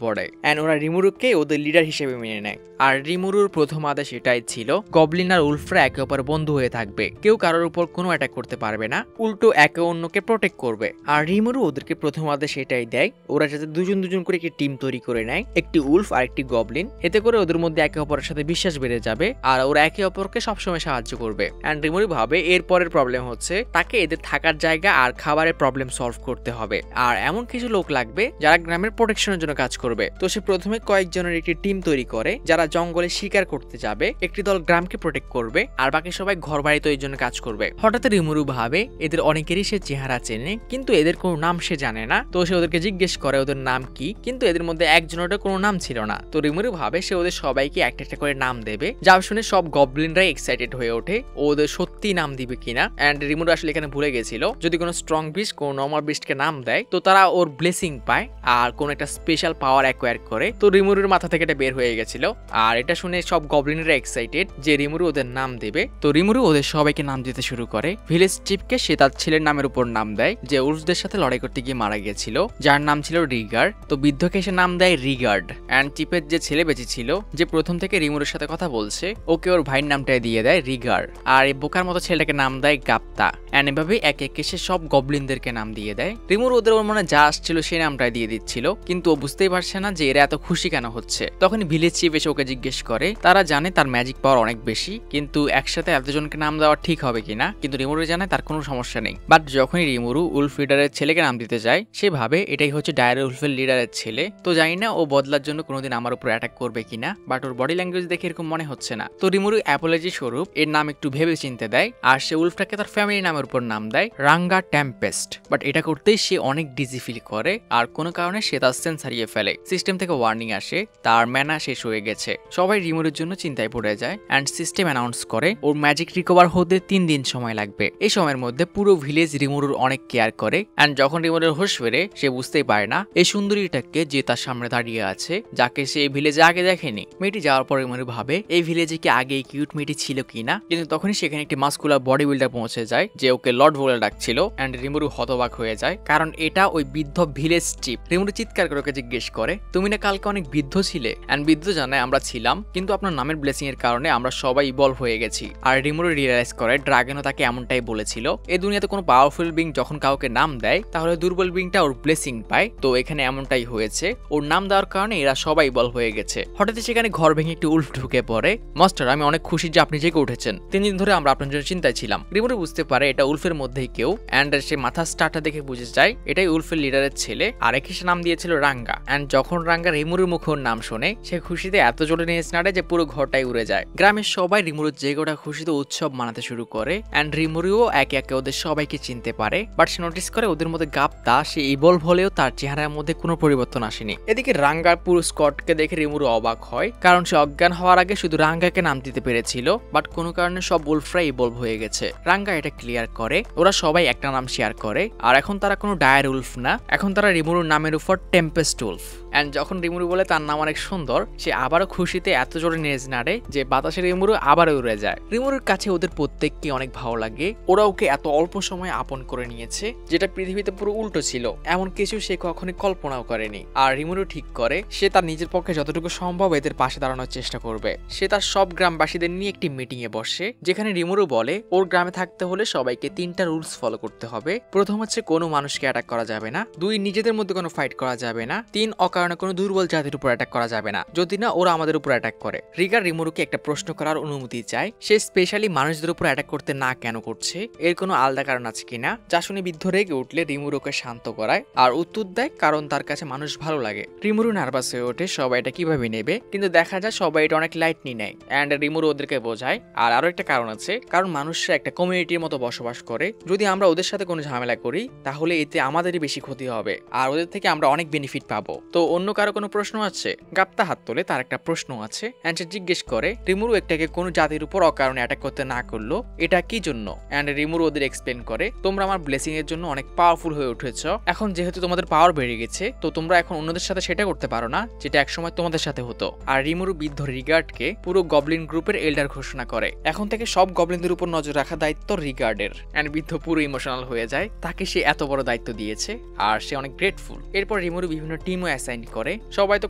পড়ে অ্যান্ড ওরা রিমুরুকে ওদের লিডার হিসেবে মেনে নেয়। আর রিমুরুর প্রথম আদেশ এটাই ছিল, গবলিন আর উলফ্রা একে অপরের বন্ধু হয়ে থাকবে, কেউ কারোর উপর কোনো অ্যাটাক করতে পারবে না, উল্টো একে অন্যকে প্রোটেক্ট করবে। আর রিমুরু ওদেরকে প্রথম আদেশ এটাই দেয়, ওরা যাতে দুজন দুজন করে একটি টিম তৈরি করে নেয়, একটি উলফ আর একটি গবলিন, এতে করে ওদের মধ্যে একে অপরের সাথে বিশ্বাস বেড়ে যাবে আর ওরা একে অপরকে সবসময় সাহায্য করবে। অ্যান্ড রিমুরু ভাবে এরপরের প্রবলেম হচ্ছে তাকে এদের থাকার জায়গা আর খাবারের প্রবলেম সলভ করতে হবে আর এমন কিছু লোক লাগবে যারা গ্রামের প্রোটেকশনের জন্য কাজ করবে। তো সে প্রথমে কয়েকজনের একটি টিম তৈরি করে যারা জঙ্গলে শিকার করতে যাবে, একটি দল গ্রামকে প্রোটেক্ট করবে আর বাকি সবাই ঘর বাড়ি তৈরির জন্য কাজ করবে। হঠাৎ রিমুরু ভাবে এদের অনেকেরই সে চেহারা চেনে কিন্তু এদের কোনো নাম সে জানে না, তো সে ওদেরকে জিজ্ঞেস করে ওদের নাম কি, কিন্তু এদের মধ্যে একজনেরও কোনো নাম ছিল না। তো রিমুরু ভাবে সে ওদের সবাইকে একটা একটা করে নাম দেবে, যা শুনে সব গবলিনরাই এক্সাইটেড হয়ে ওঠে ওদের সত্যি নাম দিবে কিনা। অ্যান্ড রিমুরু আসলে এখানে ভুলে গেছিল যদি কোনো স্ট্রং বিস্ট কোনো নর্মাল বিস্টকে নাম দেয় তো তারা ওর ব্লেসিং পায় আর কোন একটা স্পেশাল পাওয়ার অ্যাকোয়ার করে। তো রিমুরুর মাথা থেকে এটা বের হয়ে গেছিল আর এটা শুনে সব গবলিনরা এক্সাইটেড যে রিমুরু ওদের নাম দেবে। তো রিমুরু ওদের সবাইকে নাম দিতে শুরু করে। ভিলেজ চিফকে সে তার ছেলের নামের উপর নাম দেয় যে উলফদের সাথে লড়াই করতে গিয়ে মারা গিয়েছিল, যার নাম ছিল রিগার্ড। তো বৃদ্ধকে সে নাম দেয় রিগার্ড। অ্যান্ড চিফের যে ছেলে বেঁচে ছিল যে প্রথম থেকে রিমুরুর সাথে কথা বলছে ওকে ওর ভাইয়ের নামটাই দিয়ে দেয় রিগার্ড। আর এই বোকার মতো ছেলেটাকে নাম দেয় গাপ্তা। অ্যান্ড এভাবে এক একে সে সব গবলিনদেরকে নাম দিয়ে দেয়। রিমুরু ওদের ওর মনে যা আসছিল সেই নামটাই দিয়ে দিচ্ছিল, কিন্তু ও বুঝতেই পারছে না যে এরা এত খুশি কেন হচ্ছে। তখন ভিলেজ চিফ এসে ওকে জিজ্ঞেস করে, তারা জানে তার ম্যাজিক পাওয়ার অনেক বেশি, কিন্তু একসাথে এতজনকে নাম দেওয়া ঠিক হবে কিনা, কিন্তু রিমুরু জানে তার কোনো সমস্যা নেই। বাট যখনই রিমুরু উলফ লিডারের ছেলেকে নাম দিতে যায় সে ভাবে এটাই হচ্ছে ডায়ার উলফের লিডারের ছেলে। তো জানি না ও বদলার জন্য কোনোদিন আমার উপর অ্যাটাক করবে কিনা, বাট ওর বডি ল্যাঙ্গুয়েজ দেখে এরকম মনে হচ্ছে না। তো রিমুরু অ্যাপোলজি স্বরূপ এর নাম একটু ভেবে চিনতে দেয় আর সে উলফটাকে তার ফ্যামিলি নামের উপর নাম দেয় রাঙ্গা টেম্পেস্ট। বাট এটা করতেই সে অনেক ডিজি ফিল করে আর কোনো কারণে সে তার সেন্স হারিয়ে ফেলে। সিস্টেম থেকে ওয়ার্নিং আসে তার ম্যানা শেষ হয়ে গেছে। সবাই রিমুরুর জন্য চিন্তায় পড়ে যায় অ্যান্ড সিস্টেম অ্যানাউন্স করে ওর ম্যাজিক রিকভার হতে 3 দিন সময় লাগবে। এই সময়ের মধ্যে পুরো ভিলেজ রিমুরুর অনেক কেয়ার করে অ্যান্ড যখন রিমুরুর হোশ ফেরে সে বুঝতেই পারে না এই সুন্দরীটাকে যে তার সামনে দাঁড়িয়ে আছে, যাকে সে এই ভিলেজে আগে দেখেনি। মেয়েটি যাওয়ার পর রিমুরু ভাবে এই ভিলেজে কি আগে এই কিউট মেয়েটি ছিল কিনা, কিন্তু তখনই সেখানে একটি মাস্কুলার বডি বিল্ডার পৌঁছে যায় যে ওকে লর্ড বলে ডাকছিল অ্যান্ড রিমুরু হতবাক হয়ে যায় কারণ এটা ওই বৃদ্ধ ভিলেজ চিফ। রিমুরু চিৎকার করে ওকে জিজ্ঞেস করে, তুমি না কালকে অনেক বৃদ্ধ ছিলে? অ্যান্ড বৃদ্ধ জানায়, আমরা ছিলাম, কিন্তু আপনার নামের ব্লেসিং এর কারণে আমরা সবাই ইভলভ হয়ে গেছি। আর রিমুরু রিয়েলাইজ করে ড্রাগনও তাকে এমনটাই বলেছিল। এই দুনিয়াতে কোনো পাওয়ারফুল বিং যখন কাউকে নাম দেয় তাহলে দুর্বল বিংটা ওর ব্লেসিং পায়, তো এখানে এমনটাই হয়েছে, ওর নাম দেওয়ার কারণে এরা সবাই ইভলভ হয়ে গেছে। হঠাৎ সেখানে ঘর ভেঙে একটি উল্ফ ঢুকে পড়ে। মাস্টার, আমি অনেক খুশি যে আপনি জেগে উঠেছেন, 3 দিন ধরে আমরা আপনার জন্য চিন্তায় ছিলাম। রিমুরু বুঝতে পারে এটা উলফের মধ্যেই কেউ অ্যান্ড সে মাথা স্টারটা দেখে বুঝে যায় এটাই উলফের লিডারের ছেলে আর একে সে নাম দিয়েছিল রাঙ্গা। অ্যান্ড যখন রাঙ্গা রিমুরুর মুখে ওর নাম শোনে সে খুশিতে এত জোরে নিয়ে নাড়ে যে পুরো ঘরটাই উড়ে যায়। গ্রামের সবাই রিমুরুর জেগোটা খুশিতে উৎসব মানাতে শুরু করে অ্যান্ড রিমুরুও একে একে ওদের সবাইকে চিনতে পারে। বাট সে নোটিস করে ওদের মধ্যে গাপ্তা সে ইভলভ হলেও তার চেহারার মধ্যে কোনো পরিবর্তন আসেনি। এদিকে রাঙ্গার পুরো স্কটকে দেখে রিমুরু অবাক হয় কারণ সে অজ্ঞান হওয়ার আগে শুধু রাঙ্গাকে নাম দিতে পেরেছিল, বাট কোনো কারণে সব উলফরাই ইভলভ হয়ে গেছে। রাঙ্গা এটা ক্লিয়ার করে, ওরা সবাই একটা নাম শেয়ার করে আর এখন তারা কোনো ডায়ার উলফ না, এখন তারা রিমুরুর নামের উপর টেম্পেস্ট উলফ। অ্যান্ড যখন রিমুরু বলে তার নাম অনেক সুন্দর সে আবারও খুশিতে এত জোরে নেজ নাড়ে যে বাতাসে রিমুরু আবারও উড়ে যায়। রিমুরুর কাছে ওদের প্রত্যেককে অনেক ভালো লাগে, ওরা ওকে এত অল্প সময় আপন করে নিয়েছে যেটা পৃথিবীতে পুরো উল্টো ছিল, এমন কিছু সে কখনোই কল্পনাও করেনি। আর রিমুরু ঠিক করে সে তার নিজের পক্ষে যতটুকু সম্ভব এদের পাশে দাঁড়ানোর চেষ্টা করবে। সে তার সব গ্রামবাসীদের নিয়ে একটি মিটিং এ বসে যেখানে রিমুরু বলে ওর গ্রামে থাকতে হলে সবাইকে 3টা রুলস ফলো করতে হবে। প্রথম হচ্ছে কোনো মানুষকে অ্যাটাক করা করা যাবে না, 2 নিজেদের মধ্যে কোনো ফাইট করা যাবে না, 3 অকারণে কোনো দুর্বল জাতির উপর অ্যাটাক করা যাবে না, যদি না ওরা আমাদের উপর অ্যাটাক করে। রিগার রিমুরুকে একটা প্রশ্ন করার অনুমতি চায়, সে স্পেশালি মানুষদের উপর অ্যাটাক করতে না কেন করছে, এর কোনো আলাদা কারণ আছে কিনা। যা শুনে বৃদ্ধ রেগে উঠলে রিমুরুকে শান্ত করায় আর উত্তর দেয় কারণ তার কাছে মানুষ ভালো লাগে। রিমুরু নার্ভাস হয়ে ওঠে সবাই এটা কিভাবে নেবে, কিন্তু দেখা যায় সবাই এটা অনেক লাইটলি নেয় অ্যান্ড রিমুরু ওদেরকে বোঝায়। আর আরো একটা কারণ আছে, কারণ মানুষরা একটা কমিউনিটির মতো বসবাস করে, যদি আমরা ওদের সাথে কোনো ঝামেলা করি তাহলে এতে আমাদেরই বেশি ক্ষতি হবে আর ওদের থেকে আমরা অনেক বেনিফিট পাবো। তো অন্য কারো কোনো প্রশ্ন আছে? গাপ্তা হাত তোলে, তার একটা প্রশ্ন আছে অ্যান্ড সে জিজ্ঞেস করে রিমুরু একটাকে কোনো জাতির উপর অকারণে অ্যাটাক করতে না করলো, এটা কি জন্য? অ্যান্ড রিমুরু ওদের এক্সপ্লেন করে তোমরা আমার ব্লেসিং এর জন্য অনেক পাওয়ারফুল হয়ে উঠেছ, এখন যেহেতু তোমাদের পাওয়ার বেড়ে গেছে তো তোমরা এখন অন্যদের সাথে সেটা করতে পারো না যেটা একসময় তোমাদের সাথে হতো। আর রিমুরু বৃদ্ধ রিগার্ডকে পুরো গবলিন গ্রুপের এল্ডার ঘোষণা করে, এখন থেকে সব গবলিনদের উপর নজর রাখা দায়িত্ব রিগার্ডের। অ্যান্ড বৃদ্ধ পুরো ইমোশনাল হয়ে যায়, তাকে সে এত বড় দায়িত্ব দিয়েছে আর সে অনেক গ্রেটফুল। এরপর রিমুরু বিভিন্ন টিমও অ্যাসাইন করে, সবাই তো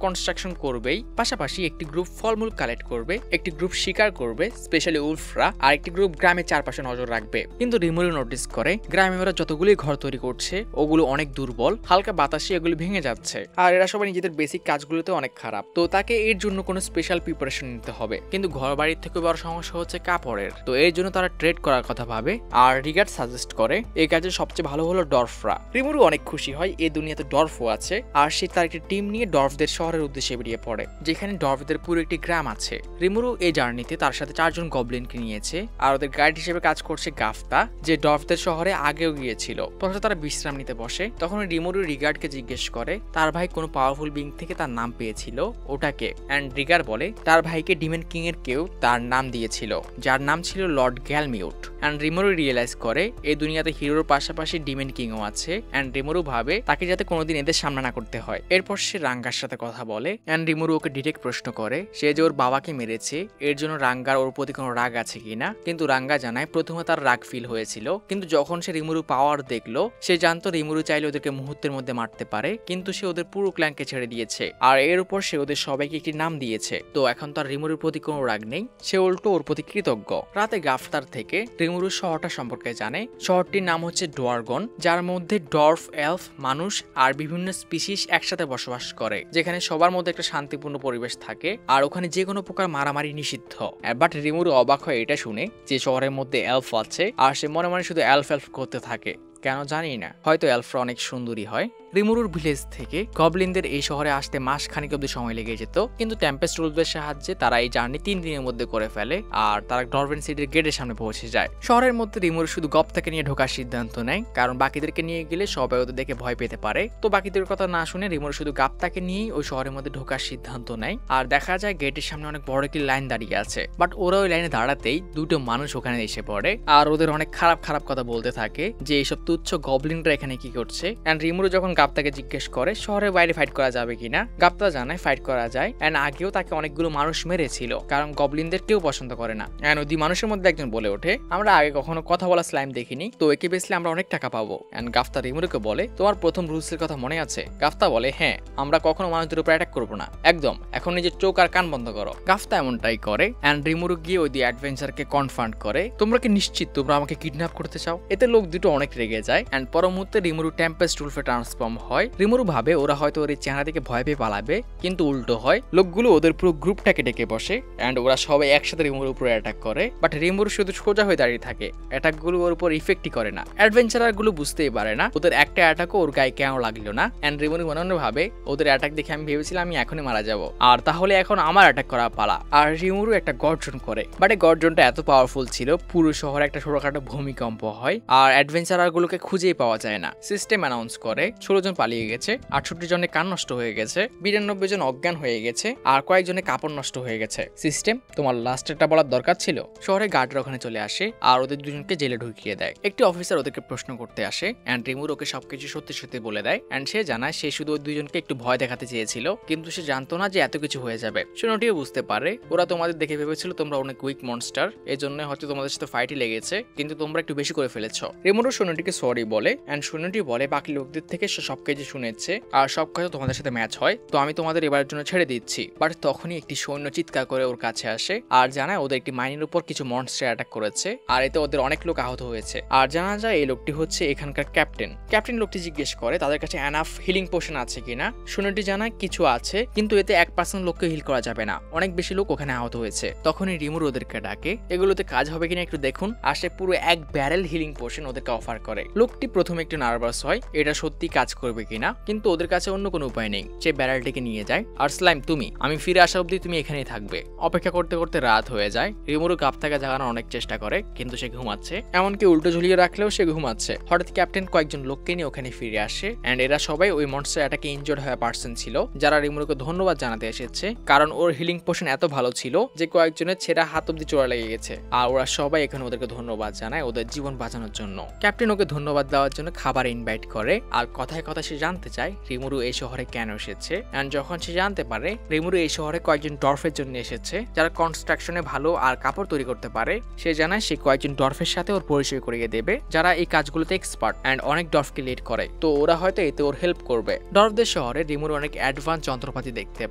কনস্ট্রাকশন করবেই, পাশাপাশি একটি গ্রুপ ফলমূল কালেক্ট করবে, একটি গ্রুপ শিকার করবে স্পেশালি উলফরা, আর একটি গ্রুপ গ্রামের চারপাশে নজর রাখবে। কিন্তু রিমুরু নোটিস করে গ্রামে ওরা যতগুলি ঘর তৈরি করছে ওগুলো অনেক দুর্বল, হালকা বাতাসে এগুলি ভেঙে যাচ্ছে আর এরা সবাই নিজেদের বেসিক কাজগুলোতে অনেক খারাপ, তো তাকে এর জন্য কোনো স্পেশাল প্রিপারেশন নিতে হবে। কিন্তু ঘর বাড়ির থেকে বড় সমস্যা হচ্ছে কাপড়ের, তো এর জন্য তারা ট্রেড করার কথা ভাবে আর রিগার্ড সাজেস্ট করে এই কাজে সবচেয়ে ভালো হলো ডর্ফরা। রিমুরু অনেক খুশি হয় এই দুনিয়াতে ডর্ফও আছে আর সে তার একটি টিম নিয়ে ডর্ফদের শহরের উদ্দেশ্যে বেরিয়ে পড়ে, যেখানে ডর্ফদের পুরো একটি গ্রাম আছে। রিমুরু এই জার্নিতে তার সাথে 4 জন গবলিনকে নিয়েছে আর ওদের গাইড হিসেবে কাজ করছে গাফতা, যে ডর্ফদের শহরে আগেও গিয়েছিল। প্রথমে তারা বিশ্রাম নিতে বসে, তখন রিমুরু রিগার্ডকে জিজ্ঞেস করে তার ভাই কোনো পাওয়ারফুল বিং থেকে তার নাম পেয়েছিল ওটাকে, অ্যান্ড রিগার্ড বলে তার ভাইকে ডিমন কিং এর কেউ তার নাম দিয়েছিল যার নাম ছিল লর্ড গ্যালমিউট। অ্যান্ড রিমুরু রিয়েলাইজ করে এই দুনিয়াতে হিরোর পাশাপাশি ডিমন কিংও আছে, অ্যান্ড রিমুরু ভাবে তাকে যাতে কোনোদিন এদের সামনে না করতে হয়। এরপর সে রাঙ্গার সাথে কথা বলে অ্যান্ড রিমুরু ওকে ডিরেক্ট প্রশ্ন করে সে যে ওর বাবাকে মেরেছে এর জন্য রাঙ্গার ওর প্রতি কোনো রাগ আছে কিনা, কিন্তু রাঙ্গা জানায় প্রথমে তার রাগ ফিল হয়েছিল, কিন্তু যখন সে রিমুরু পাওয়ার দেখলো সে জানতো রিমুরু চাইলে ওদেরকে মুহূর্তের মধ্যে মারতে পারে, কিন্তু সে ওদের পুরো ক্ল্যানকে ছেড়ে দিয়েছে আর এর উপর সে ওদের সবাইকে একটি নাম দিয়েছে, তো এখন তার রিমুরুর প্রতি কোনো রাগ নেই, সে উল্টো ওর প্রতি কৃতজ্ঞ। রাতে গাফতার থেকে রিমুরু শহরটা সম্পর্কে জানে, শহরটির নাম হচ্ছে ডোয়ারগন, যার মধ্যে ডর্ফ, এলফ, মানুষ আর বিভিন্ন স্পিসিস একসাথে বসবাস করে, যেখানে সবার মধ্যে একটা শান্তিপূর্ণ পরিবেশ থাকে আর ওখানে যে কোনো প্রকার মারামারি নিষিদ্ধ। বাট রিমুরু অবাক হয় এটা শুনে যে শহরের মধ্যে এলফ আছে আর সে মনে মনে শুধু এলফ করতে থাকে, কেন জানি না, হয়তো এলফরা অনেক সুন্দরী হয়। রিমুরুর ভিলেজ থেকে গবলিনদের এই শহরে আসতে মাস খানিক অব্দি সময় লেগে যেত, কিন্তু টেম্পেস্ট রুলসের সাহায্যে তারা এই জার্নি 3 দিনের মধ্যে করে ফেলে আর তারা ডরভেন সিটির গেটের সামনে পৌঁছে যায়। শহরের মধ্যে রিমুরু শুধু গপ্তাকে নিয়ে ঢোকার সিদ্ধান্ত নেয়, কারণ বাকিদেরকে নিয়ে গেলে সবাই ওদের দেখে ভয় পেতে পারে, তো বাকিদের কথা না শুনে রিমুরু শুধু গাপ্তাকে নিয়েই ওই শহরের মধ্যে ঢোকার সিদ্ধান্ত নেয়। আর দেখা যায় গেটের সামনে অনেক বড় একটি লাইন দাঁড়িয়ে আছে, বাট ওরা ওই লাইনে দাঁড়াতেই 2টো মানুষ ওখানে এসে পড়ে আর ওদের অনেক খারাপ খারাপ কথা বলতে থাকে যে এইসব তুচ্ছ গবলিনরা এখানে কি করছে। এন্ড রিমুরু যখন গাপ্তাকে জিজ্ঞেস করে শহরের বাইরে ফাইট করা যাবে কিনা, গাপ্তা জানায় ফাইট করা যায়, এন্ড আগেও তাকে অনেকগুলো মানুষ মেরেছিল কারণ গবলিনদের কেউ পছন্দ করে না। এন্ড ওই মানুষের মধ্যে একজন বলে ওঠে আমরা আগে কখনো কথা বলা স্লাইম দেখিনি, তো একে বেচলে আমরা অনেক টাকা পাবো। এন্ড গাফতা রিমুরুকে বলে তোমার প্রথম রুলসের কথা মনে আছে? গাফতা বলে হ্যাঁ, আমরা কখনো মানুষদের উপর অ্যাটাক করবো না, একদম, এখন নিজের চোখ আর কান বন্ধ করো। গাফতা এমনটাই করে এন্ড রিমুরু গিয়ে ওই দি অ্যাডভেঞ্চারকে কনফ্রন্ট করে তোমরা কি নিশ্চিত তোমরা আমাকে কিডন্যাপ করতে চাও? এতে লোক দুটো অনেক রেগে যায় এন্ড পর মুহূর্তে রিমুরু টেম্পেস্ট উলফে ট্রান্সফর্ম হয়। রিমুরু ভাবে ওরা হয়তো ওর চেহারা দেখে ভয় পেয়ে পালাবে, কিন্তু উল্টো হয়, লোকগুলো ওদের পুরো গ্রুপটাকে ডেকে বসে এন্ড ওরা সবাই একসাথে রিমুরুর উপরে অ্যাটাক করে, বাট রিমুরু শুধু সোজা হয়ে দাঁড়িয়ে থাকে, অ্যাটাকগুলো ওর উপর ইফেক্টই করে না। অ্যাডভেঞ্চারার গুলো বুঝতেই পারে না ওদের একটা অ্যাটাকও ওর গায়ে কেন লাগলো না, এন্ড রিমুরু মনে মনে ভাবে ওদের অ্যাটাক দেখে আমি ভেবেছিলাম আমি এখনই মারা যাব, আর তাহলে এখন আমার অ্যাটাক করা পালা। আর রিমুরু একটা গর্জন করে, বাট এই গর্জনটা এত পাওয়ারফুল ছিল পুরো শহরে একটা ছোটখাটো ভূমিকম্প হয় আর অ্যাডভেঞ্চারার গুলোকে খুঁজেই পাওয়া যায় না। সিস্টেম অ্যানাউন্স করে 16 জন পালিয়ে গেছে, 68 জনের কান নষ্ট হয়ে গেছে, 92 জন অজ্ঞান হয়ে গেছে আর কয়েকজনের কাপড় নষ্ট হয়ে গেছে। সিস্টেম তোমার লাস্টেরটা বলার দরকার ছিল। শহরে গার্ডরা ওখানে চলে আসে আর ওদের দুজনকে জেলে ঢুকিয়ে দেয়। একটি অফিসার ওদেরকে প্রশ্ন করতে আসে এন্ড রিমুরু ওকে সবকিছু সত্যি সত্যি বলে দেয় এন্ড সে জানায় সে শুধু ওই দুজনকে একটু ভয় দেখাতে চেয়েছিল, কিন্তু সে জানতো না যে এত কিছু হয়ে যাবে। সোনোটিও বুঝতে পারে ওরা তোমাদের দেখে ভেবেছিল তোমরা অনেক উইক মনস্টার, এই জন্য হয়তো তোমাদের সাথে ফাইটই লেগেছে, কিন্তু তোমরা একটু বেশি করে ফেলেছো। রিমুরু সোনোটিকে সরি বলে এন্ড সোনোটি বলে বাকি লোকদের থেকে সে সব কিছু শুনেছে আর সব কিছু তোমাদের সাথে ম্যাচ হয়, তো আমি তোমাদের এবারের জন্য ছেড়ে দিচ্ছি। বাট তখনই একটি সৈন্য চিৎকার করে ওর কাছে আসে আর জানায় ওদের একটি মাইনের উপর কিছু মনস্টার অ্যাটাক করেছে আর এতে ওদের অনেক লোক আহত হয়েছে। আর জানা যায় এই লোকটি হচ্ছে এখানকার ক্যাপ্টেন। ক্যাপ্টেন লোকটি জিজ্ঞেস করে তাদের কাছে এনাফ হিলিং পোশন আছে কিনা। সৈন্যটি জানায় কিছু আছে, কিন্তু এতে 1% লোককে হিল করা যাবে না, অনেক বেশি লোক ওখানে আহত হয়েছে। তখনই রিমুর ওদেরকে ডাকে, এগুলোতে কাজ হবে কিনা একটু দেখুন। আর সে পুরো 1 ব্যারেল হিলিং পোশন ওদেরকে অফার করে। লোকটি প্রথমে একটু নার্ভাস হয় এটা সত্যি কাজ করবে কিনা, কিন্তু ওদের কাছে অন্য কোনো উপায় নেই। সে ব্যারেলটিকে নিয়ে যায় আর স্লাইম আমি ফিরে আসা অবধি তুমি এখানেই থাকবে। অপেক্ষা করতে করতে রাত হয়ে যায়। রিমুরু গাপ থেকে জাগানোর অনেক চেষ্টা করে কিন্তু সে ঘুমাচ্ছে, এমনকি উল্টো ঝুলিয়ে রাখলেও সে ঘুমাচ্ছে। হঠাৎ ক্যাপ্টেন কয়েকজন লোককে নিয়ে ওখানে ফিরে আসে এন্ড এরা সবাই ওই মনস্টার অ্যাটাকে ইনজোর্ড হওয়া পার্সন ছিল যারা রিমুরুকে ধন্যবাদ জানাতে এসেছে, কারণ ওর হিলিং পোশন এত ভালো ছিল যে কয়েকজনের ছেঁড়া হাত অব্দি চোরা লেগে গেছে। আর ওরা সবাই এখানে ওদেরকে ধন্যবাদ জানায় ওদের জীবন বাঁচানোর জন্য। ক্যাপ্টেন ওকে ধন্যবাদ দেওয়ার জন্য খাবার ইনভাইট করে আর কথায় কথা সে জানতে চায় রিমুরু এই শহরে কেন এসেছে। এন্ড যখন সে জানতে পারে রিমুরু এই শহরে কয়েকজন ডর্ফের জন্য এসেছে যারা কনস্ট্রাকশনে ভালো আর কাপড় তৈরি করতে পারে, সে জানায় সে কয়েকজন ডর্ফের সাথে ওর পরিচয় করিয়ে দেবে যারা এই কাজগুলোতে এক্সপার্ট এন্ড অনেক ডর্ফকে লিড করে, তো ওরা হয়তো এতে ওর হেল্প করবে। ডর্ফদের শহরে রিমুরু অনেক অ্যাডভান্স যন্ত্রপাতি দেখতে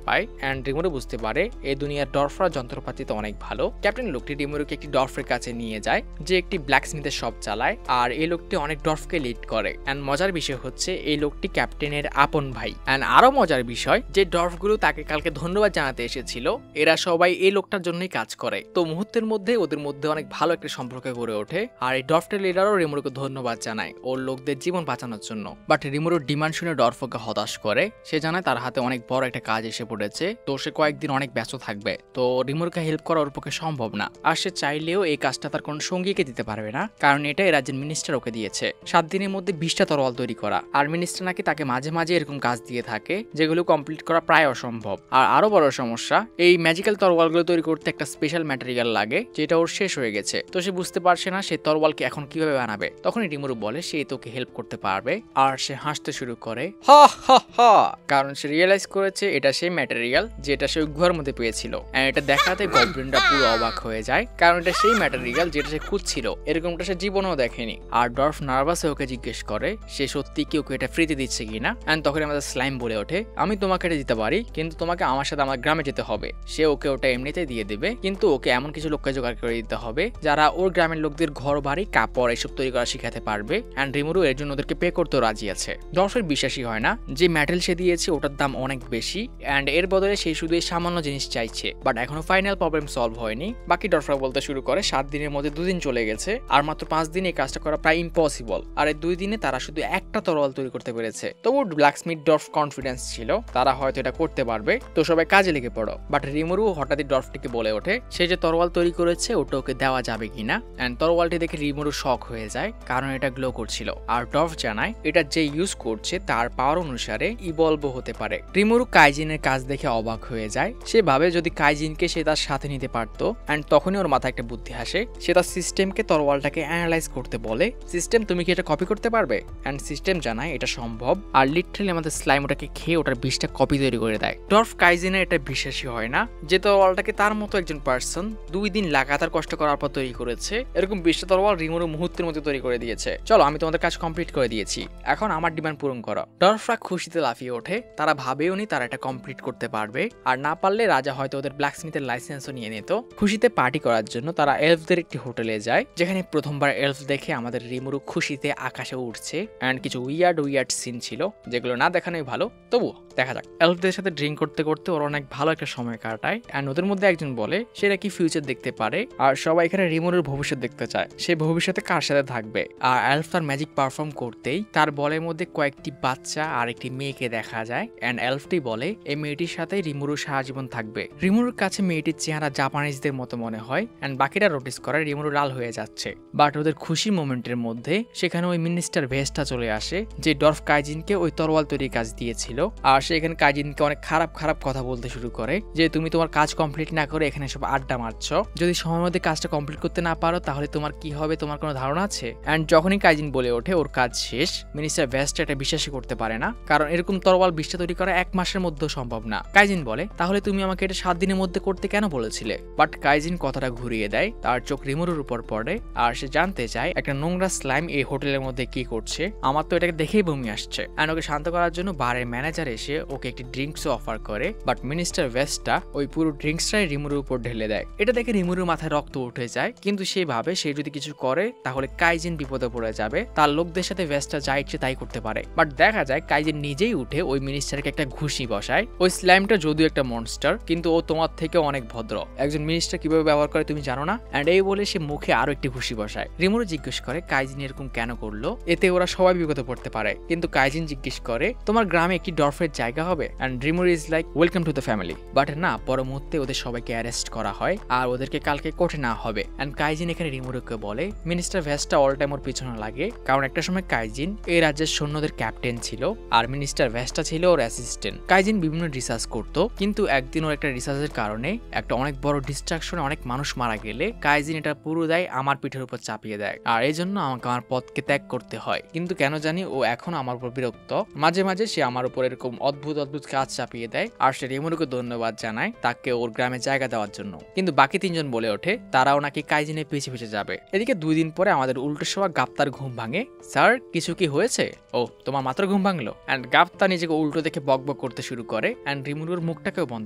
পায় এন্ড রিমুরু বুঝতে পারে এই দুনিয়ার ডর্ফরা যন্ত্রপাতি তো অনেক ভালো। ক্যাপ্টেন লোকটি রিমুরুকে একটি ডর্ফের কাছে নিয়ে যায় যে একটি ব্ল্যাক স্মিথের শপ চালায় আর এই লোকটি অনেক ডর্ফকে লিড করে। এন্ড মজার বিষয় হচ্ছে এই লোকটি ক্যাপ্টেনের আপন ভাই। এন্ড আরো মজার বিষয় যে ডর্ফগুলো তাকে কালকে ধন্যবাদ জানাতে এসেছিল এরা সবাই এই লোকটার জন্যই কাজ করে। তো মুহূর্তের মধ্যে ওদের মধ্যে অনেক ভালো একটা সম্পর্ক গড়ে ওঠে আর এই ডর্ফটের লিডারও রিমুরুকে ধন্যবাদ জানায় ওর লোকদের জীবন বাঁচানোর জন্য। বাট রিমুরুর ডিমান্ড শুনে ডর্ফকে হতাশ করে। সে জানায় তার হাতে অনেক বড় একটা কাজ এসে পড়েছে, তো সে কয়েকদিন অনেক ব্যস্ত থাকবে, তো রিমুরুকে হেল্প করা ওর পক্ষে সম্ভব না। আর সে চাইলেও এই কাজটা তার কোনো সঙ্গীকে দিতে পারবে না, কারণ এটা এই রাজ্যের মিনিস্টার ওকে দিয়েছে 7 দিনের মধ্যে 20টা তরোয়াল তৈরি করা। আর মিনিস্টার নাকি তাকে মাঝে মাঝে এরকম কাজ দিয়ে থাকে যেগুলো কমপ্লিট করা প্রায় অসম্ভব। আর আরো বড় সমস্যা, এই ম্যাজিক্যাল তরোয়ালগুলো তৈরি করতে একটা স্পেশাল ম্যাটেরিয়াল লাগে যেটা ওর শেষ হয়ে গেছে, তো সে বুঝতে পারছে না সে তরোয়ালকে এখন কিভাবে বানাবে। তখনই রিমুরু বলে সে তোকে হেল্প করতে পারবে আর সে হাসতে শুরু করে হা হা হা, কারণ সে রিয়েলাইজ করেছে এটা সেই ম্যাটেরিয়াল যেটা সে গুহার মধ্যে পেয়েছিল। আর এটা দেখাতে গবলিনটা পুরো অবাক হয়ে যায়, কারণ এটা সেই ম্যাটেরিয়াল যেটা সে খুঁজছিল, এরকমটা সে জীবনেও দেখেনি। আর ডর্ফ নার্ভাস হয়ে ওকে জিজ্ঞেস করে সে সত্যি কি ওকে এটা ফ্রিতে দিচ্ছে কিনা। এন্ড তখন আমাদের স্লাইম বলে ওঠে আমি তোমাকে এটা দিতে পারি, কিন্তু তোমাকে আমার সাথে আমার গ্রামে যেতে হবে। সে ওকে ওটা এমনিতে দিয়ে দেবে, কিন্তু ওকে এমন কিছু লোককে জোগাড় করে দিতে হবে যারা ওর গ্রামের লোকদের ঘর বাড়ি কাপড় এসব তৈরি করা শিখাতে পারবে। এন্ড রিমুরু এর জন্য ওদেরকে পে করতেও রাজি আছে। ডর্ফের বিশ্বাসই হয় না যে মেটেরিয়াল সে দিয়েছে ওটার দাম অনেক বেশি এন্ড এর বদলে সেই শুধু এই সামান্য জিনিস চাইছে। বাট এখনো ফাইনাল প্রবলেম সলভ হয়নি। বাকি ডর্ফরা বলতে শুরু করে 7 দিনের মধ্যে 2 দিন চলে গেছে আর মাত্র 5 দিনে এই কাজটা করা প্রায় ইম্পসিবল। আর এই 2 দিনে তারা শুধু একটা তরোয়াল তৈরি করতে পেরেছে। তবু ব্ল্যাকস্মিথ ডর্ফ কনফিডেন্স ছিল তারা হয়তো এটা করতে পারবে, তো সবাই কাজে লেগে পড়ো। বাট রিমুরু হঠাৎই ডর্ফটিকে বলে ওঠে সে যে তরোয়াল তৈরি করেছে ওটা ওকে দেওয়া যাবে কিনা। এন্ড তরোয়ালটি দেখে রিমুরু শক হয়ে যায়, কারণ এটা গ্লো করছিল। আর ডর্ফ জানায় এটা যে ইউজ করছে তার পাওয়ার অনুসারে ইভলভ হতে পারে। রিমুরু কাইজিনের কাজ দেখে অবাক হয়ে যায়। সে ভাবে যদি কাইজিনকে সে তার সাথে নিতে পারতো। এন্ড তখনই ওর মাথায় একটা বুদ্ধি আসে, সে তার সিস্টেমকে তরোয়ালটাকে অ্যানালাইজ করতে বলে সিস্টেম তুমি কি এটা কপি করতে পারবে। এন্ড সিস্টেম জানায় এটা সম্ভব আর লিটারালি আমাদের স্লাইম ওটাকে খেয়ে ওটার 20টা কপি তৈরি করে দেয়। ডর্ফ কাইজিনের এটা বিশ্বাসই হয় না যে তরোয়ালটাকে তার মতো একজন পার্সন 2 দিন লাগাতার কষ্ট করার পর তৈরি করেছে। এরকম 20টা তরোয়াল রিমুরু মুহূর্তের মধ্যে তৈরি করে দিয়েছে। চলো আমি তোমাদের কাজ কমপ্লিট করে দিয়েছি, এখন আমার ডিমান্ড পূরণ করো। ডর্ফরা খুশিতে লাফিয়ে ওঠে, তারা ভাবেও নি তারা এটা কমপ্লিট করতে পারবে। আর না পারলে রাজা হয়তো ওদের ব্ল্যাকস্মিথের লাইসেন্সও নিয়ে নিত। খুশিতে পার্টি করার জন্য তারা এলফদের একটি হোটেলে যায়, যেখানে প্রথমবার এলফ দেখে আমাদের রিমুরু খুশিতে আকাশে উঠছে। এন্ড কিছু উইয়ার্ড সিন ছিল যেগুলো না দেখানোই ভালো, তবু দেখা যাক। এলফদের সাথে ড্রিঙ্ক করতে করতে ওরা অনেক ভালো একটা সময় কাটায়। এন্ড ওদের মধ্যে একজন বলে সে নাকি ফিউচার দেখতে পারে আর সবাই এখানে রিমুরুর ভবিষ্যৎ দেখতে চায়, সে ভবিষ্যতে কার সাথে থাকবে। আর এলফ তার ম্যাজিক পারফর্ম করতেই তার বলের মধ্যে কয়েকটি বাচ্চা আর একটি মেয়েকে দেখা যায়। এন্ড এলফটি বলে এই মেয়েটির সাথে রিমুরু সারা জীবন থাকবে। রিমুরুর কাছে মেয়েটির চেহারা জাপানিজদের মতো মনে হয়। এন্ড বাকিরা নোটিস করে রিমুরু লাল হয়ে যাচ্ছে। বাট ওদের খুশির মোমেন্টের মধ্যে সেখানে ওই মিনিস্টার ভেস্টা চলে আসে যে ডর্ফ কাইজিনকে ওই তরোয়াল তৈরির কাজ দিয়েছিল। আর সে এখানে কাইজিনকে অনেক খারাপ কথা বলতে শুরু করে যে তুমি তোমার কাজ কমপ্লিট না করে এখানে সব আড্ডা মারছো, যদি সময়ের মধ্যে কাজটা কমপ্লিট করতে না পারো তাহলে তোমার কি হবে তোমার কোনো ধারণা আছে। এন্ড যখনই কাইজিন বলে ওঠে ওর কাজ শেষ, মিনিস্টার ভেস্টা এটা বিশ্বাসই করতে পারে না, কারণ এরকম তরোয়াল 20টা তৈরি করা 1 মাসের মধ্যে সম্ভব না। কাইজিন বলে তাহলে তুমি আমাকে এটা 7 দিনের মধ্যে করতে কেন বলেছিলে। বাট কাইজিন কথাটা ঘুরিয়ে দেয়, তার চোখ রিমুরুর উপর পড়ে আর সে জানতে চায় একটা নোংরা স্লাইম এই হোটেলের মধ্যে কি করছে। আমার তো এটাকে দেখেই বমি ঘুমিয়ে আসছে। এন্ড ওকে শান্ত করার জন্য বারের ম্যানেজার এসে ওকে একটি ড্রিঙ্কসও অফার করে, বাট মিনিস্টার ভেস্টা ওই পুরো ড্রিঙ্কসটাই রিমুরুর উপর ঢেলে দেয়। এটা দেখে রিমুরুর মাথায় রক্ত উঠে যায়, কিন্তু সে ভাবে সে যদি কিছু করে তাহলে কাইজিন বিপদে পড়ে যাবে, তার লোকদের সাথে ভেস্টা যা ইচ্ছে তাই করতে পারে। বাট দেখা যায় কাইজিন নিজেই উঠে ওই মিনিস্টারকে একটা ঘুষি বসায়। ওই স্লাইমটা যদিও একটা মনস্টার, কিন্তু ও তোমার থেকে অনেক ভদ্র, একজন মিনিস্টার কিভাবে ব্যবহার করে তুমি জানো না? এন্ড এই বলে সে মুখে আরো একটি ঘুষি বসায়। রিমুরু জিজ্ঞেস করে কাইজিন এরকম কেন করলো, এতে ওরা সবাই বিপদে পড়তে পারে। কিন্তু কাইজিন জিজ্ঞেস করে তোমার গ্রামে একটি ডরফের জায়গা হবে? And Rimuru is like welcome to the family. But না, পর মুহূর্তে ওদের সবাইকে অ্যারেস্ট করা হয় আর ওদেরকে কালকে কোর্টে নেওয়া হবে। এন্ড কাইজিন এখানে রিমুরুকে বলে মিনিস্টার ভেস্টা অল টাইম ওর পিছনে লাগে, কারণ একটা সময় কাইজিন এই রাজ্যের সৈন্যদের ক্যাপ্টেন ছিল আর মিনিস্টার ভেস্টা ছিল ওর অ্যাসিস্ট্যান্ট। কাইজিন বিভিন্ন রিসার্চ করতো, কিন্তু একদিন ওর একটা রিসার্চের কারণে একটা অনেক বড় ডিস্ট্রাকশনে অনেক মানুষ মারা গেলে কাইজিন এটা পুরো দায় আমার পিঠের উপর চাপিয়ে দেয়, আর এই জন্য আমাকে আমার পথকে ত্যাগ করতে হয়। কিন্তু কেন জানি ও এখন আমার উপর বিরক্ত, মাঝে মাঝে সে আমার উপর এরকম অদ্ভুত অদ্ভুত কাজ চাপিয়ে দেয়। আর সে রিমুরুকে ধন্যবাদ জানায় তাকে ওর গ্রামে জায়গা দেওয়ার জন্য। কিন্তু বাকি তিনজন বলে ওঠে তারাও নাকি কাইজিনের পিছে পিছে যাবে। এদিকে 2 দিন পরে আমাদের উল্টো সভা গাপ্তার ঘুম ভাঙে। স্যার কিছু কি হয়েছে? ও তোমার মাত্র ঘুম ভাঙলো? এন্ড গাপ্তা নিজেকে উল্টো দেখে বকবক করতে শুরু করে এন্ড রিমুরুর মুখটাকেও বন্ধ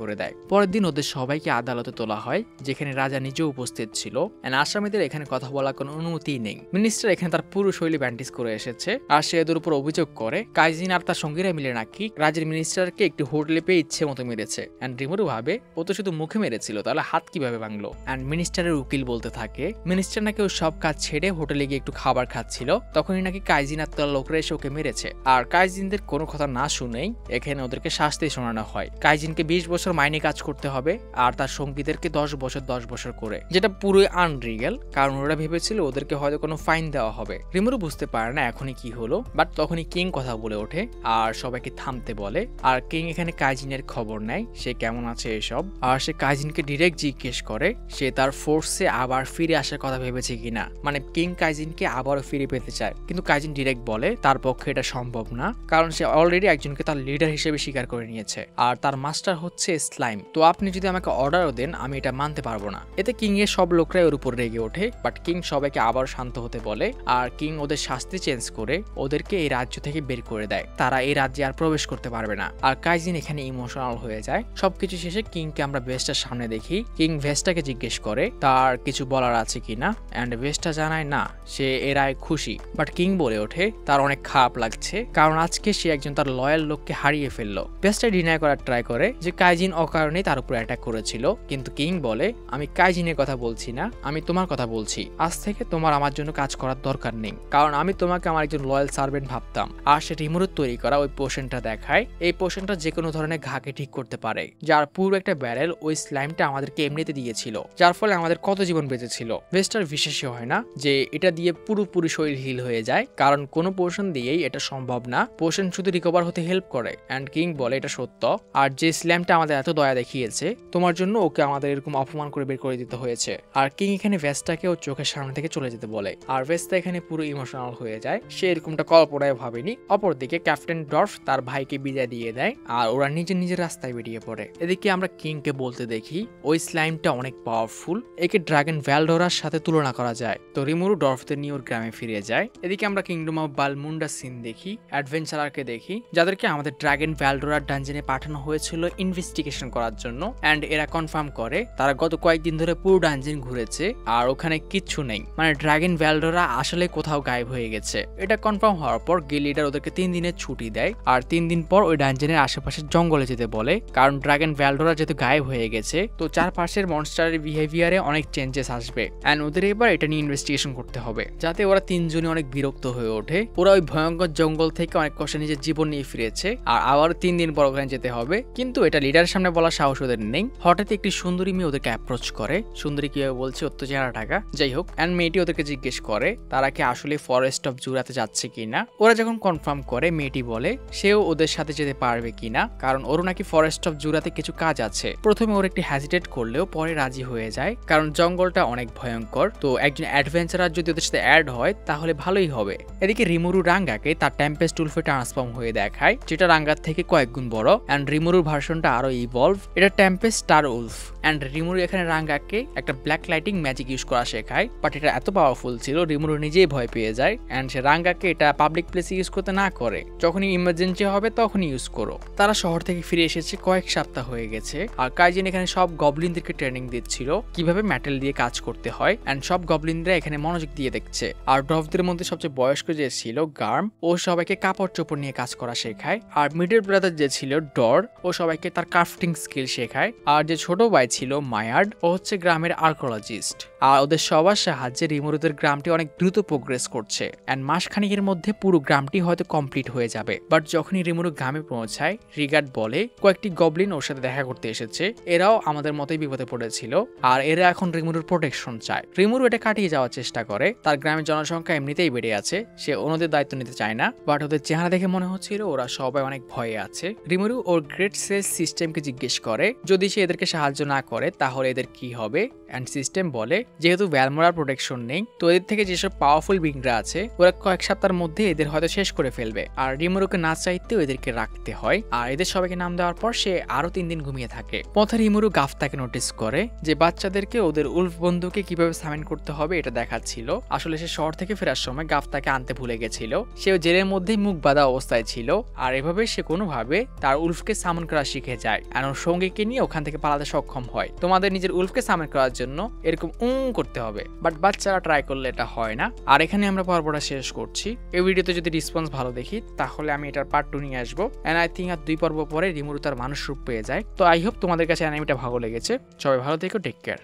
করে দেয়। পরের দিন ওদের সবাইকে আদালতে তোলা হয়, যেখানে রাজা নিজেও উপস্থিত ছিল। এন্ড আসামিদের এখানে কথা বলার কোনো অনুমতি নেই। মিনিস্টার এখানে তার পুরো শৈলী ব্যান্ডিজ করে এসেছে, আর সে এদের উপর অভিযোগ করে কাইজিন আর তার সঙ্গীরা মিলে নাকি রাজ্যের মিনিস্টারকে একটি হোটেলে পেয়ে ইচ্ছে মতো মেরেছে। এন্ড রিমুরু ভাবে ও তো শুধু মুখে মেরেছিল, তাহলে হাত কিভাবে ভাঙলো? এন্ড মিনিস্টারের উকিল বলতে থাকে মিনিস্টার নাকি ও সব কাজ ছেড়ে হোটেলে গিয়ে একটু খাবার খাচ্ছিল, তখনই নাকি কাইজিন আর তার লোকরা এসে ওকে মেরেছে। আর কাইজিনদের কোনো কথা না শুনেই এখানে ওদেরকে শাস্তি শোনানো হয়। কাইজিনকে 20 বছর মাইনে কাজ করতে হবে আর তার সঙ্গীদেরকে 10 বছর করে, যেটা পুরোই আনরিয়েল, কারণ ওরা ভেবেছিল ওদেরকে হয়তো কোনো ফাইন দেওয়া হবে। রিমুরু বুঝতে পারে না এখনই কি হলো, বাট তখনই কিং কথা বলে ওঠে আর সবাইকে থামতে বলে। আর কিং এখানে কাইজিনের খবর নেয় সে কেমন আছে এসব, আর সে কাইজিনকে ডিরেক্ট জিজ্ঞেস করে সে তার ফোর্সে আবার ফিরে আসার কথা ভেবেছে কিনা। মানে কিং কাইজিনকে আবারও ফিরে পেতে চায়, কিন্তু কাইজিন ডিরেক্ট বলে তার পক্ষে এটা সম্ভব না, কারণ সে অলরেডি একজনকে তার লিডার হিসেবে স্বীকার করে নিয়েছে আর তার মাস্টার হচ্ছে স্লাইম। তো আপনি যদি আমাকে অর্ডারও দেন আমি এটা মানতে পারবো না। এতে কিং এর সব লোকরাই ওর উপর রেগে ওঠে, বাট কিং সবাইকে আবার শান্ত হতে বলে আর কিং ওদের শাস্তি চেঞ্জ করে ওদেরকে এই রাজ্য থেকে বের করে দেয়। তারা এই রাজ্যে আর প্রবেশ করতে পারবে না। আর কাইজিন এখানে ইমোশনাল হয়ে যায়। সবকিছু শেষে কিংকে আমরা ভেস্টার সামনে দেখি। কিং ভেস্টাকে জিজ্ঞেস করে তার কিছু বলার আছে কিনা, এন্ড ভেস্টা জানায় না, সে এর আয় খুশি। বাট কিং বলে ওঠে তার অনেক খারাপ লাগছে, কারণ আজকে সে একজন তার লয়াল লোককে হারিয়ে ফেললো। ভেস্টা ডিনাই করার ট্রাই করে যে কাইজিন অকারণে তার উপর অ্যাটাক করেছিল, কিন্তু কিং বলে আমি কাইজিনের কথা বলছি না, আমি তোমার কথা বলছি। আজ থেকে তোমার আমার জন্য কাজ করার দরকার নেই, কারণ আমি তোমাকে আমার একজন লয়াল সার্ভেন্ট ভাবতাম। আর সে রিমুরুর তৈরি করা ওই পোশনটা দেখায়। এই পোশনটা যে কোনো ধরনের ঘাকে ঠিক করতে পারে, যার পুরো একটা ব্যারেল ওই স্লাইমটা আমাদেরকে এমনিতে দিয়েছিল, যার ফলে আমাদের কত জীবন বেঁচেছিল। ভেস্টার বিশ্বাসই হয় না যে এটা দিয়ে পুরোপুরি শরীর হিল হয়ে যায়, কারণ কোনো পোশন দিয়েই এটা সম্ভব না। পোশন শুধু রিকভার হতে হেল্প করে। এন্ড কিং বলে এটা সত্য, আর যে স্ল্যামটা আমাদের এত দয়া দেখিয়েছে তোমার জন্য ওকে আমাদের এরকম অপমান করে বের করে দিতে হয়েছে। আর কিং এখানে ভেস্টাকে ওর চোখের সামনে থেকে চলে যেতে বলে, আর ভেস্টা এখানে পুরো ইমোশনাল হয়ে যায়। সে এরকমটা কল্পনায় ভাবেনি। অপরদিকে ক্যাপ্টেন ডর্ফ তার ভাইকে বিদায় দিয়ে দেয় আর ওরা নিজের রাস্তায় বেরিয়ে পড়ে। এদিকে আমরা কিংকে বলতে দেখি ওই স্লাইমটা অনেক পাওয়ারফুল, একে ড্রাগন ভ্যালডোরার সাথে তুলনা করা যায়। তো রিমুরু ডর্ফদের নিয়ে ওর গ্রামে ফিরে যায়। এদিকে আমরা কিংডম অফ বালমুন্ডা সিন দেখি, অ্যাডভেঞ্চারারকে দেখি, যাদেরকে আমাদের ড্রাগন ভ্যালডোরার ডানজেনে পাঠানো হয়েছিল ইনভেস্টিগেশন করার জন্য। এন্ড এরা কনফার্ম করে তারা গত কয়েকদিন ধরে পুরো ডানজেন ঘুরেছে আর ওখানে কিচ্ছু নেই, মানে ড্রাগন ভ্যালডোরা আসলে কোথাও গায়েব হয়ে গেছে। এটা কনফার্ম হওয়ার পর গিল্ড লিডার ওদেরকে 3 দিনের ছুটি দেয় আর 3 দিন পর ওই ডানজেনের আশেপাশের জঙ্গলে যেতে বলে, কারণ ড্রাগন ভ্যালডোরা যেহেতু গায়েব হয়ে গেছে তো চারপাশের মনস্টারের বিহেভিয়ারে অনেক চেঞ্জেস আসবে। এন্ড ওদের এবার এটা নিয়ে ইনভেস্টিগেশন করতে হবে, যাতে ওরা 3 জনই অনেক বিরক্ত হয়ে ওঠে। ওরা ওই ভয়ঙ্কর জঙ্গল থেকে অনেক কষ্টে নিজের জীবন নিয়ে ফিরেছে আর আবার 3 দিন পর ওখানে যেতে হবে, কিন্তু এটা লিডারের সামনে বলার সাহস ওদের নেই। হঠাৎ একটি সুন্দরী মেয়ে ওদেরকে অ্যাপ্রোচ করে। সুন্দরী কিভাবে বলছে ওর তো চেহারা টাকা, যাই হোক। এন্ড মেয়েটি ওদেরকে জিজ্ঞেস করে তারা কি আসলে ফরেস্ট অফ জুরাতে যাচ্ছে কিনা। ওরা যখন কনফার্ম করে মেয়েটি বলে সেও ওদের সাথে যেতে পারবে কিনা, কারণ ওর নাকি ফরেস্ট অফ জুরাতে কিছু কাজ আছে। প্রথমে ওর একটি হ্যাজিটেট করলেও পরে রাজি হয়ে যায়, কারণ জঙ্গলটা অনেক ভয়ঙ্কর। তো একজন অ্যাডভেঞ্চারার যদি ওদের সাথে অ্যাড হয় তাহলে ভালোই হবে। এদিকে রিমুরু রাঙ্গাকে তার টেম্পেস্ট উলফে ট্রান্সফর্ম হয়ে দেখায়, যেটা রাঙ্গার থেকে কয়েক গুণ বড়। এন্ড রিমুরুর ভার্সনটা আরো ইভলভ, এটা টেম্পেস্ট স্টার উলফ। এন্ড রিমুরু এখানে রাঙ্গাকে একটা ব্ল্যাক লাইটিং ম্যাজিক ইউজ করা শেখায়, বাট এটা এত পাওয়ারফুল ছিল রিমুরু নিজেই ভয় পেয়ে যায়। এন্ড সে রাঙ্গাকে এটা পাবলিক প্লেসে ইউজ করতে না করে, যখনই ইমার্জেন্সি হবে তখনই ইউজ করো। তারা শহর থেকে ফিরে এসেছে কয়েক সপ্তাহ হয়ে গেছে, আর কাইজেন এখানে সব গবলিনদেরকে ট্রেনিং দিচ্ছিল কিভাবে মেটাল দিয়ে কাজ করতে হয়, এন্ড সব গবলিনরা এখানে মনোযোগ দিয়ে দেখছে। আর ড্রফদের মধ্যে সবচেয়ে বয়স্ক যে ছিল গার্ম, ও সবাইকে কাপড় চোপড় নিয়ে কাজ করা শেখায়। আর মিডল ব্রাদার যে ছিল ডর, ও সবাইকে তার ক্রাফটিং স্কিল শেখায়। আর যে ছোট ভাই ছিল মায়ার্ড, ও হচ্ছে গ্রামের আর্কোলজিস্ট। আর ওদের সবার সাহায্যে রিমুরুদের গ্রামটি অনেক দ্রুত প্রোগ্রেস করছে, এন্ড মাসখানিকের মধ্যে পুরো গ্রামটি হয়তো কমপ্লিট হয়ে যাবে। বাট যখনই রিমুরু গ্রামে পৌঁছায়, রিগার্ড বলে কয়েকটি গবলিন ওর সাথে দেখা করতে এসেছে, এরাও আমাদের মতোই বিপদে পড়েছিল, আর এরা এখন রিমুরুর প্রোটেকশন চায়। রিমুরু এটা কাটিয়ে যাওয়ার চেষ্টা করে, তার গ্রামের জনসংখ্যা এমনিতেই বেড়ে আছে, সে অন্যদের দায়িত্ব নিতে চায় না। বাট ওদের চেহারা দেখে মনে হচ্ছিল ওরা সবাই অনেক ভয়ে আছে। রিমুরু ওর গ্রেট সেলস সিস্টেমকে জিজ্ঞেস করে যদি সে এদেরকে সাহায্য না করে তাহলে এদের কি হবে, এন্ড সিস্টেম বলে যেহেতু ভ্যালমোরার প্রোটেকশন নেই, তো এদের থেকে যেসব পাওয়ারফুল বিংরা আছে ওরা কয়েক সপ্তাহের মধ্যে এদের হয়তো শেষ করে ফেলবে। আর রিমুরুকে না চাইতেও এদেরকে রাখতে হয়, আর এদের সবাইকে নাম দেওয়ার পর সে আরো 3 দিন ঘুমিয়ে থাকে। পথে রিমুরু গাফতাকে নোটিস করে যে বাচ্চাদেরকে ওদের উলফ বন্ধুকে কিভাবে সামিন করতে হবে এটা দেখাচ্ছিল। আসলে সে শহর থেকে ফেরার সময় গাফতাকে আনতে ভুলে গেছিল, সেও জেলের মধ্যেই মুখ বাঁধা অবস্থায় ছিল, আর এভাবে সে কোনোভাবে তার উলফকে সামন করা শিখে যায়, আর ওর সঙ্গীকে নিয়ে ওখান থেকে পালাতে সক্ষম হয়। তোমাদের নিজের উলফকে সামন করার জন্য এরকম করতে হবে, বাট বাচ্চারা ট্রাই করলে এটা হয় না। আর এখানে আমরা পর্বটা শেষ করছি। এই ভিডিওতে যদি রেসপন্স ভালো দেখি তাহলে আমি এটার পার্ট 2 নিয়ে আসবো, এন্ড আই থিঙ্ক আর 2 পর্ব পরে রিমুরু তার মানুষ রূপ পেয়ে যায়। তো আই হোপ তোমাদের কাছে অ্যানিমেটা ভালো লেগেছে। সবাই ভালো থেকো, টেক কেয়ার।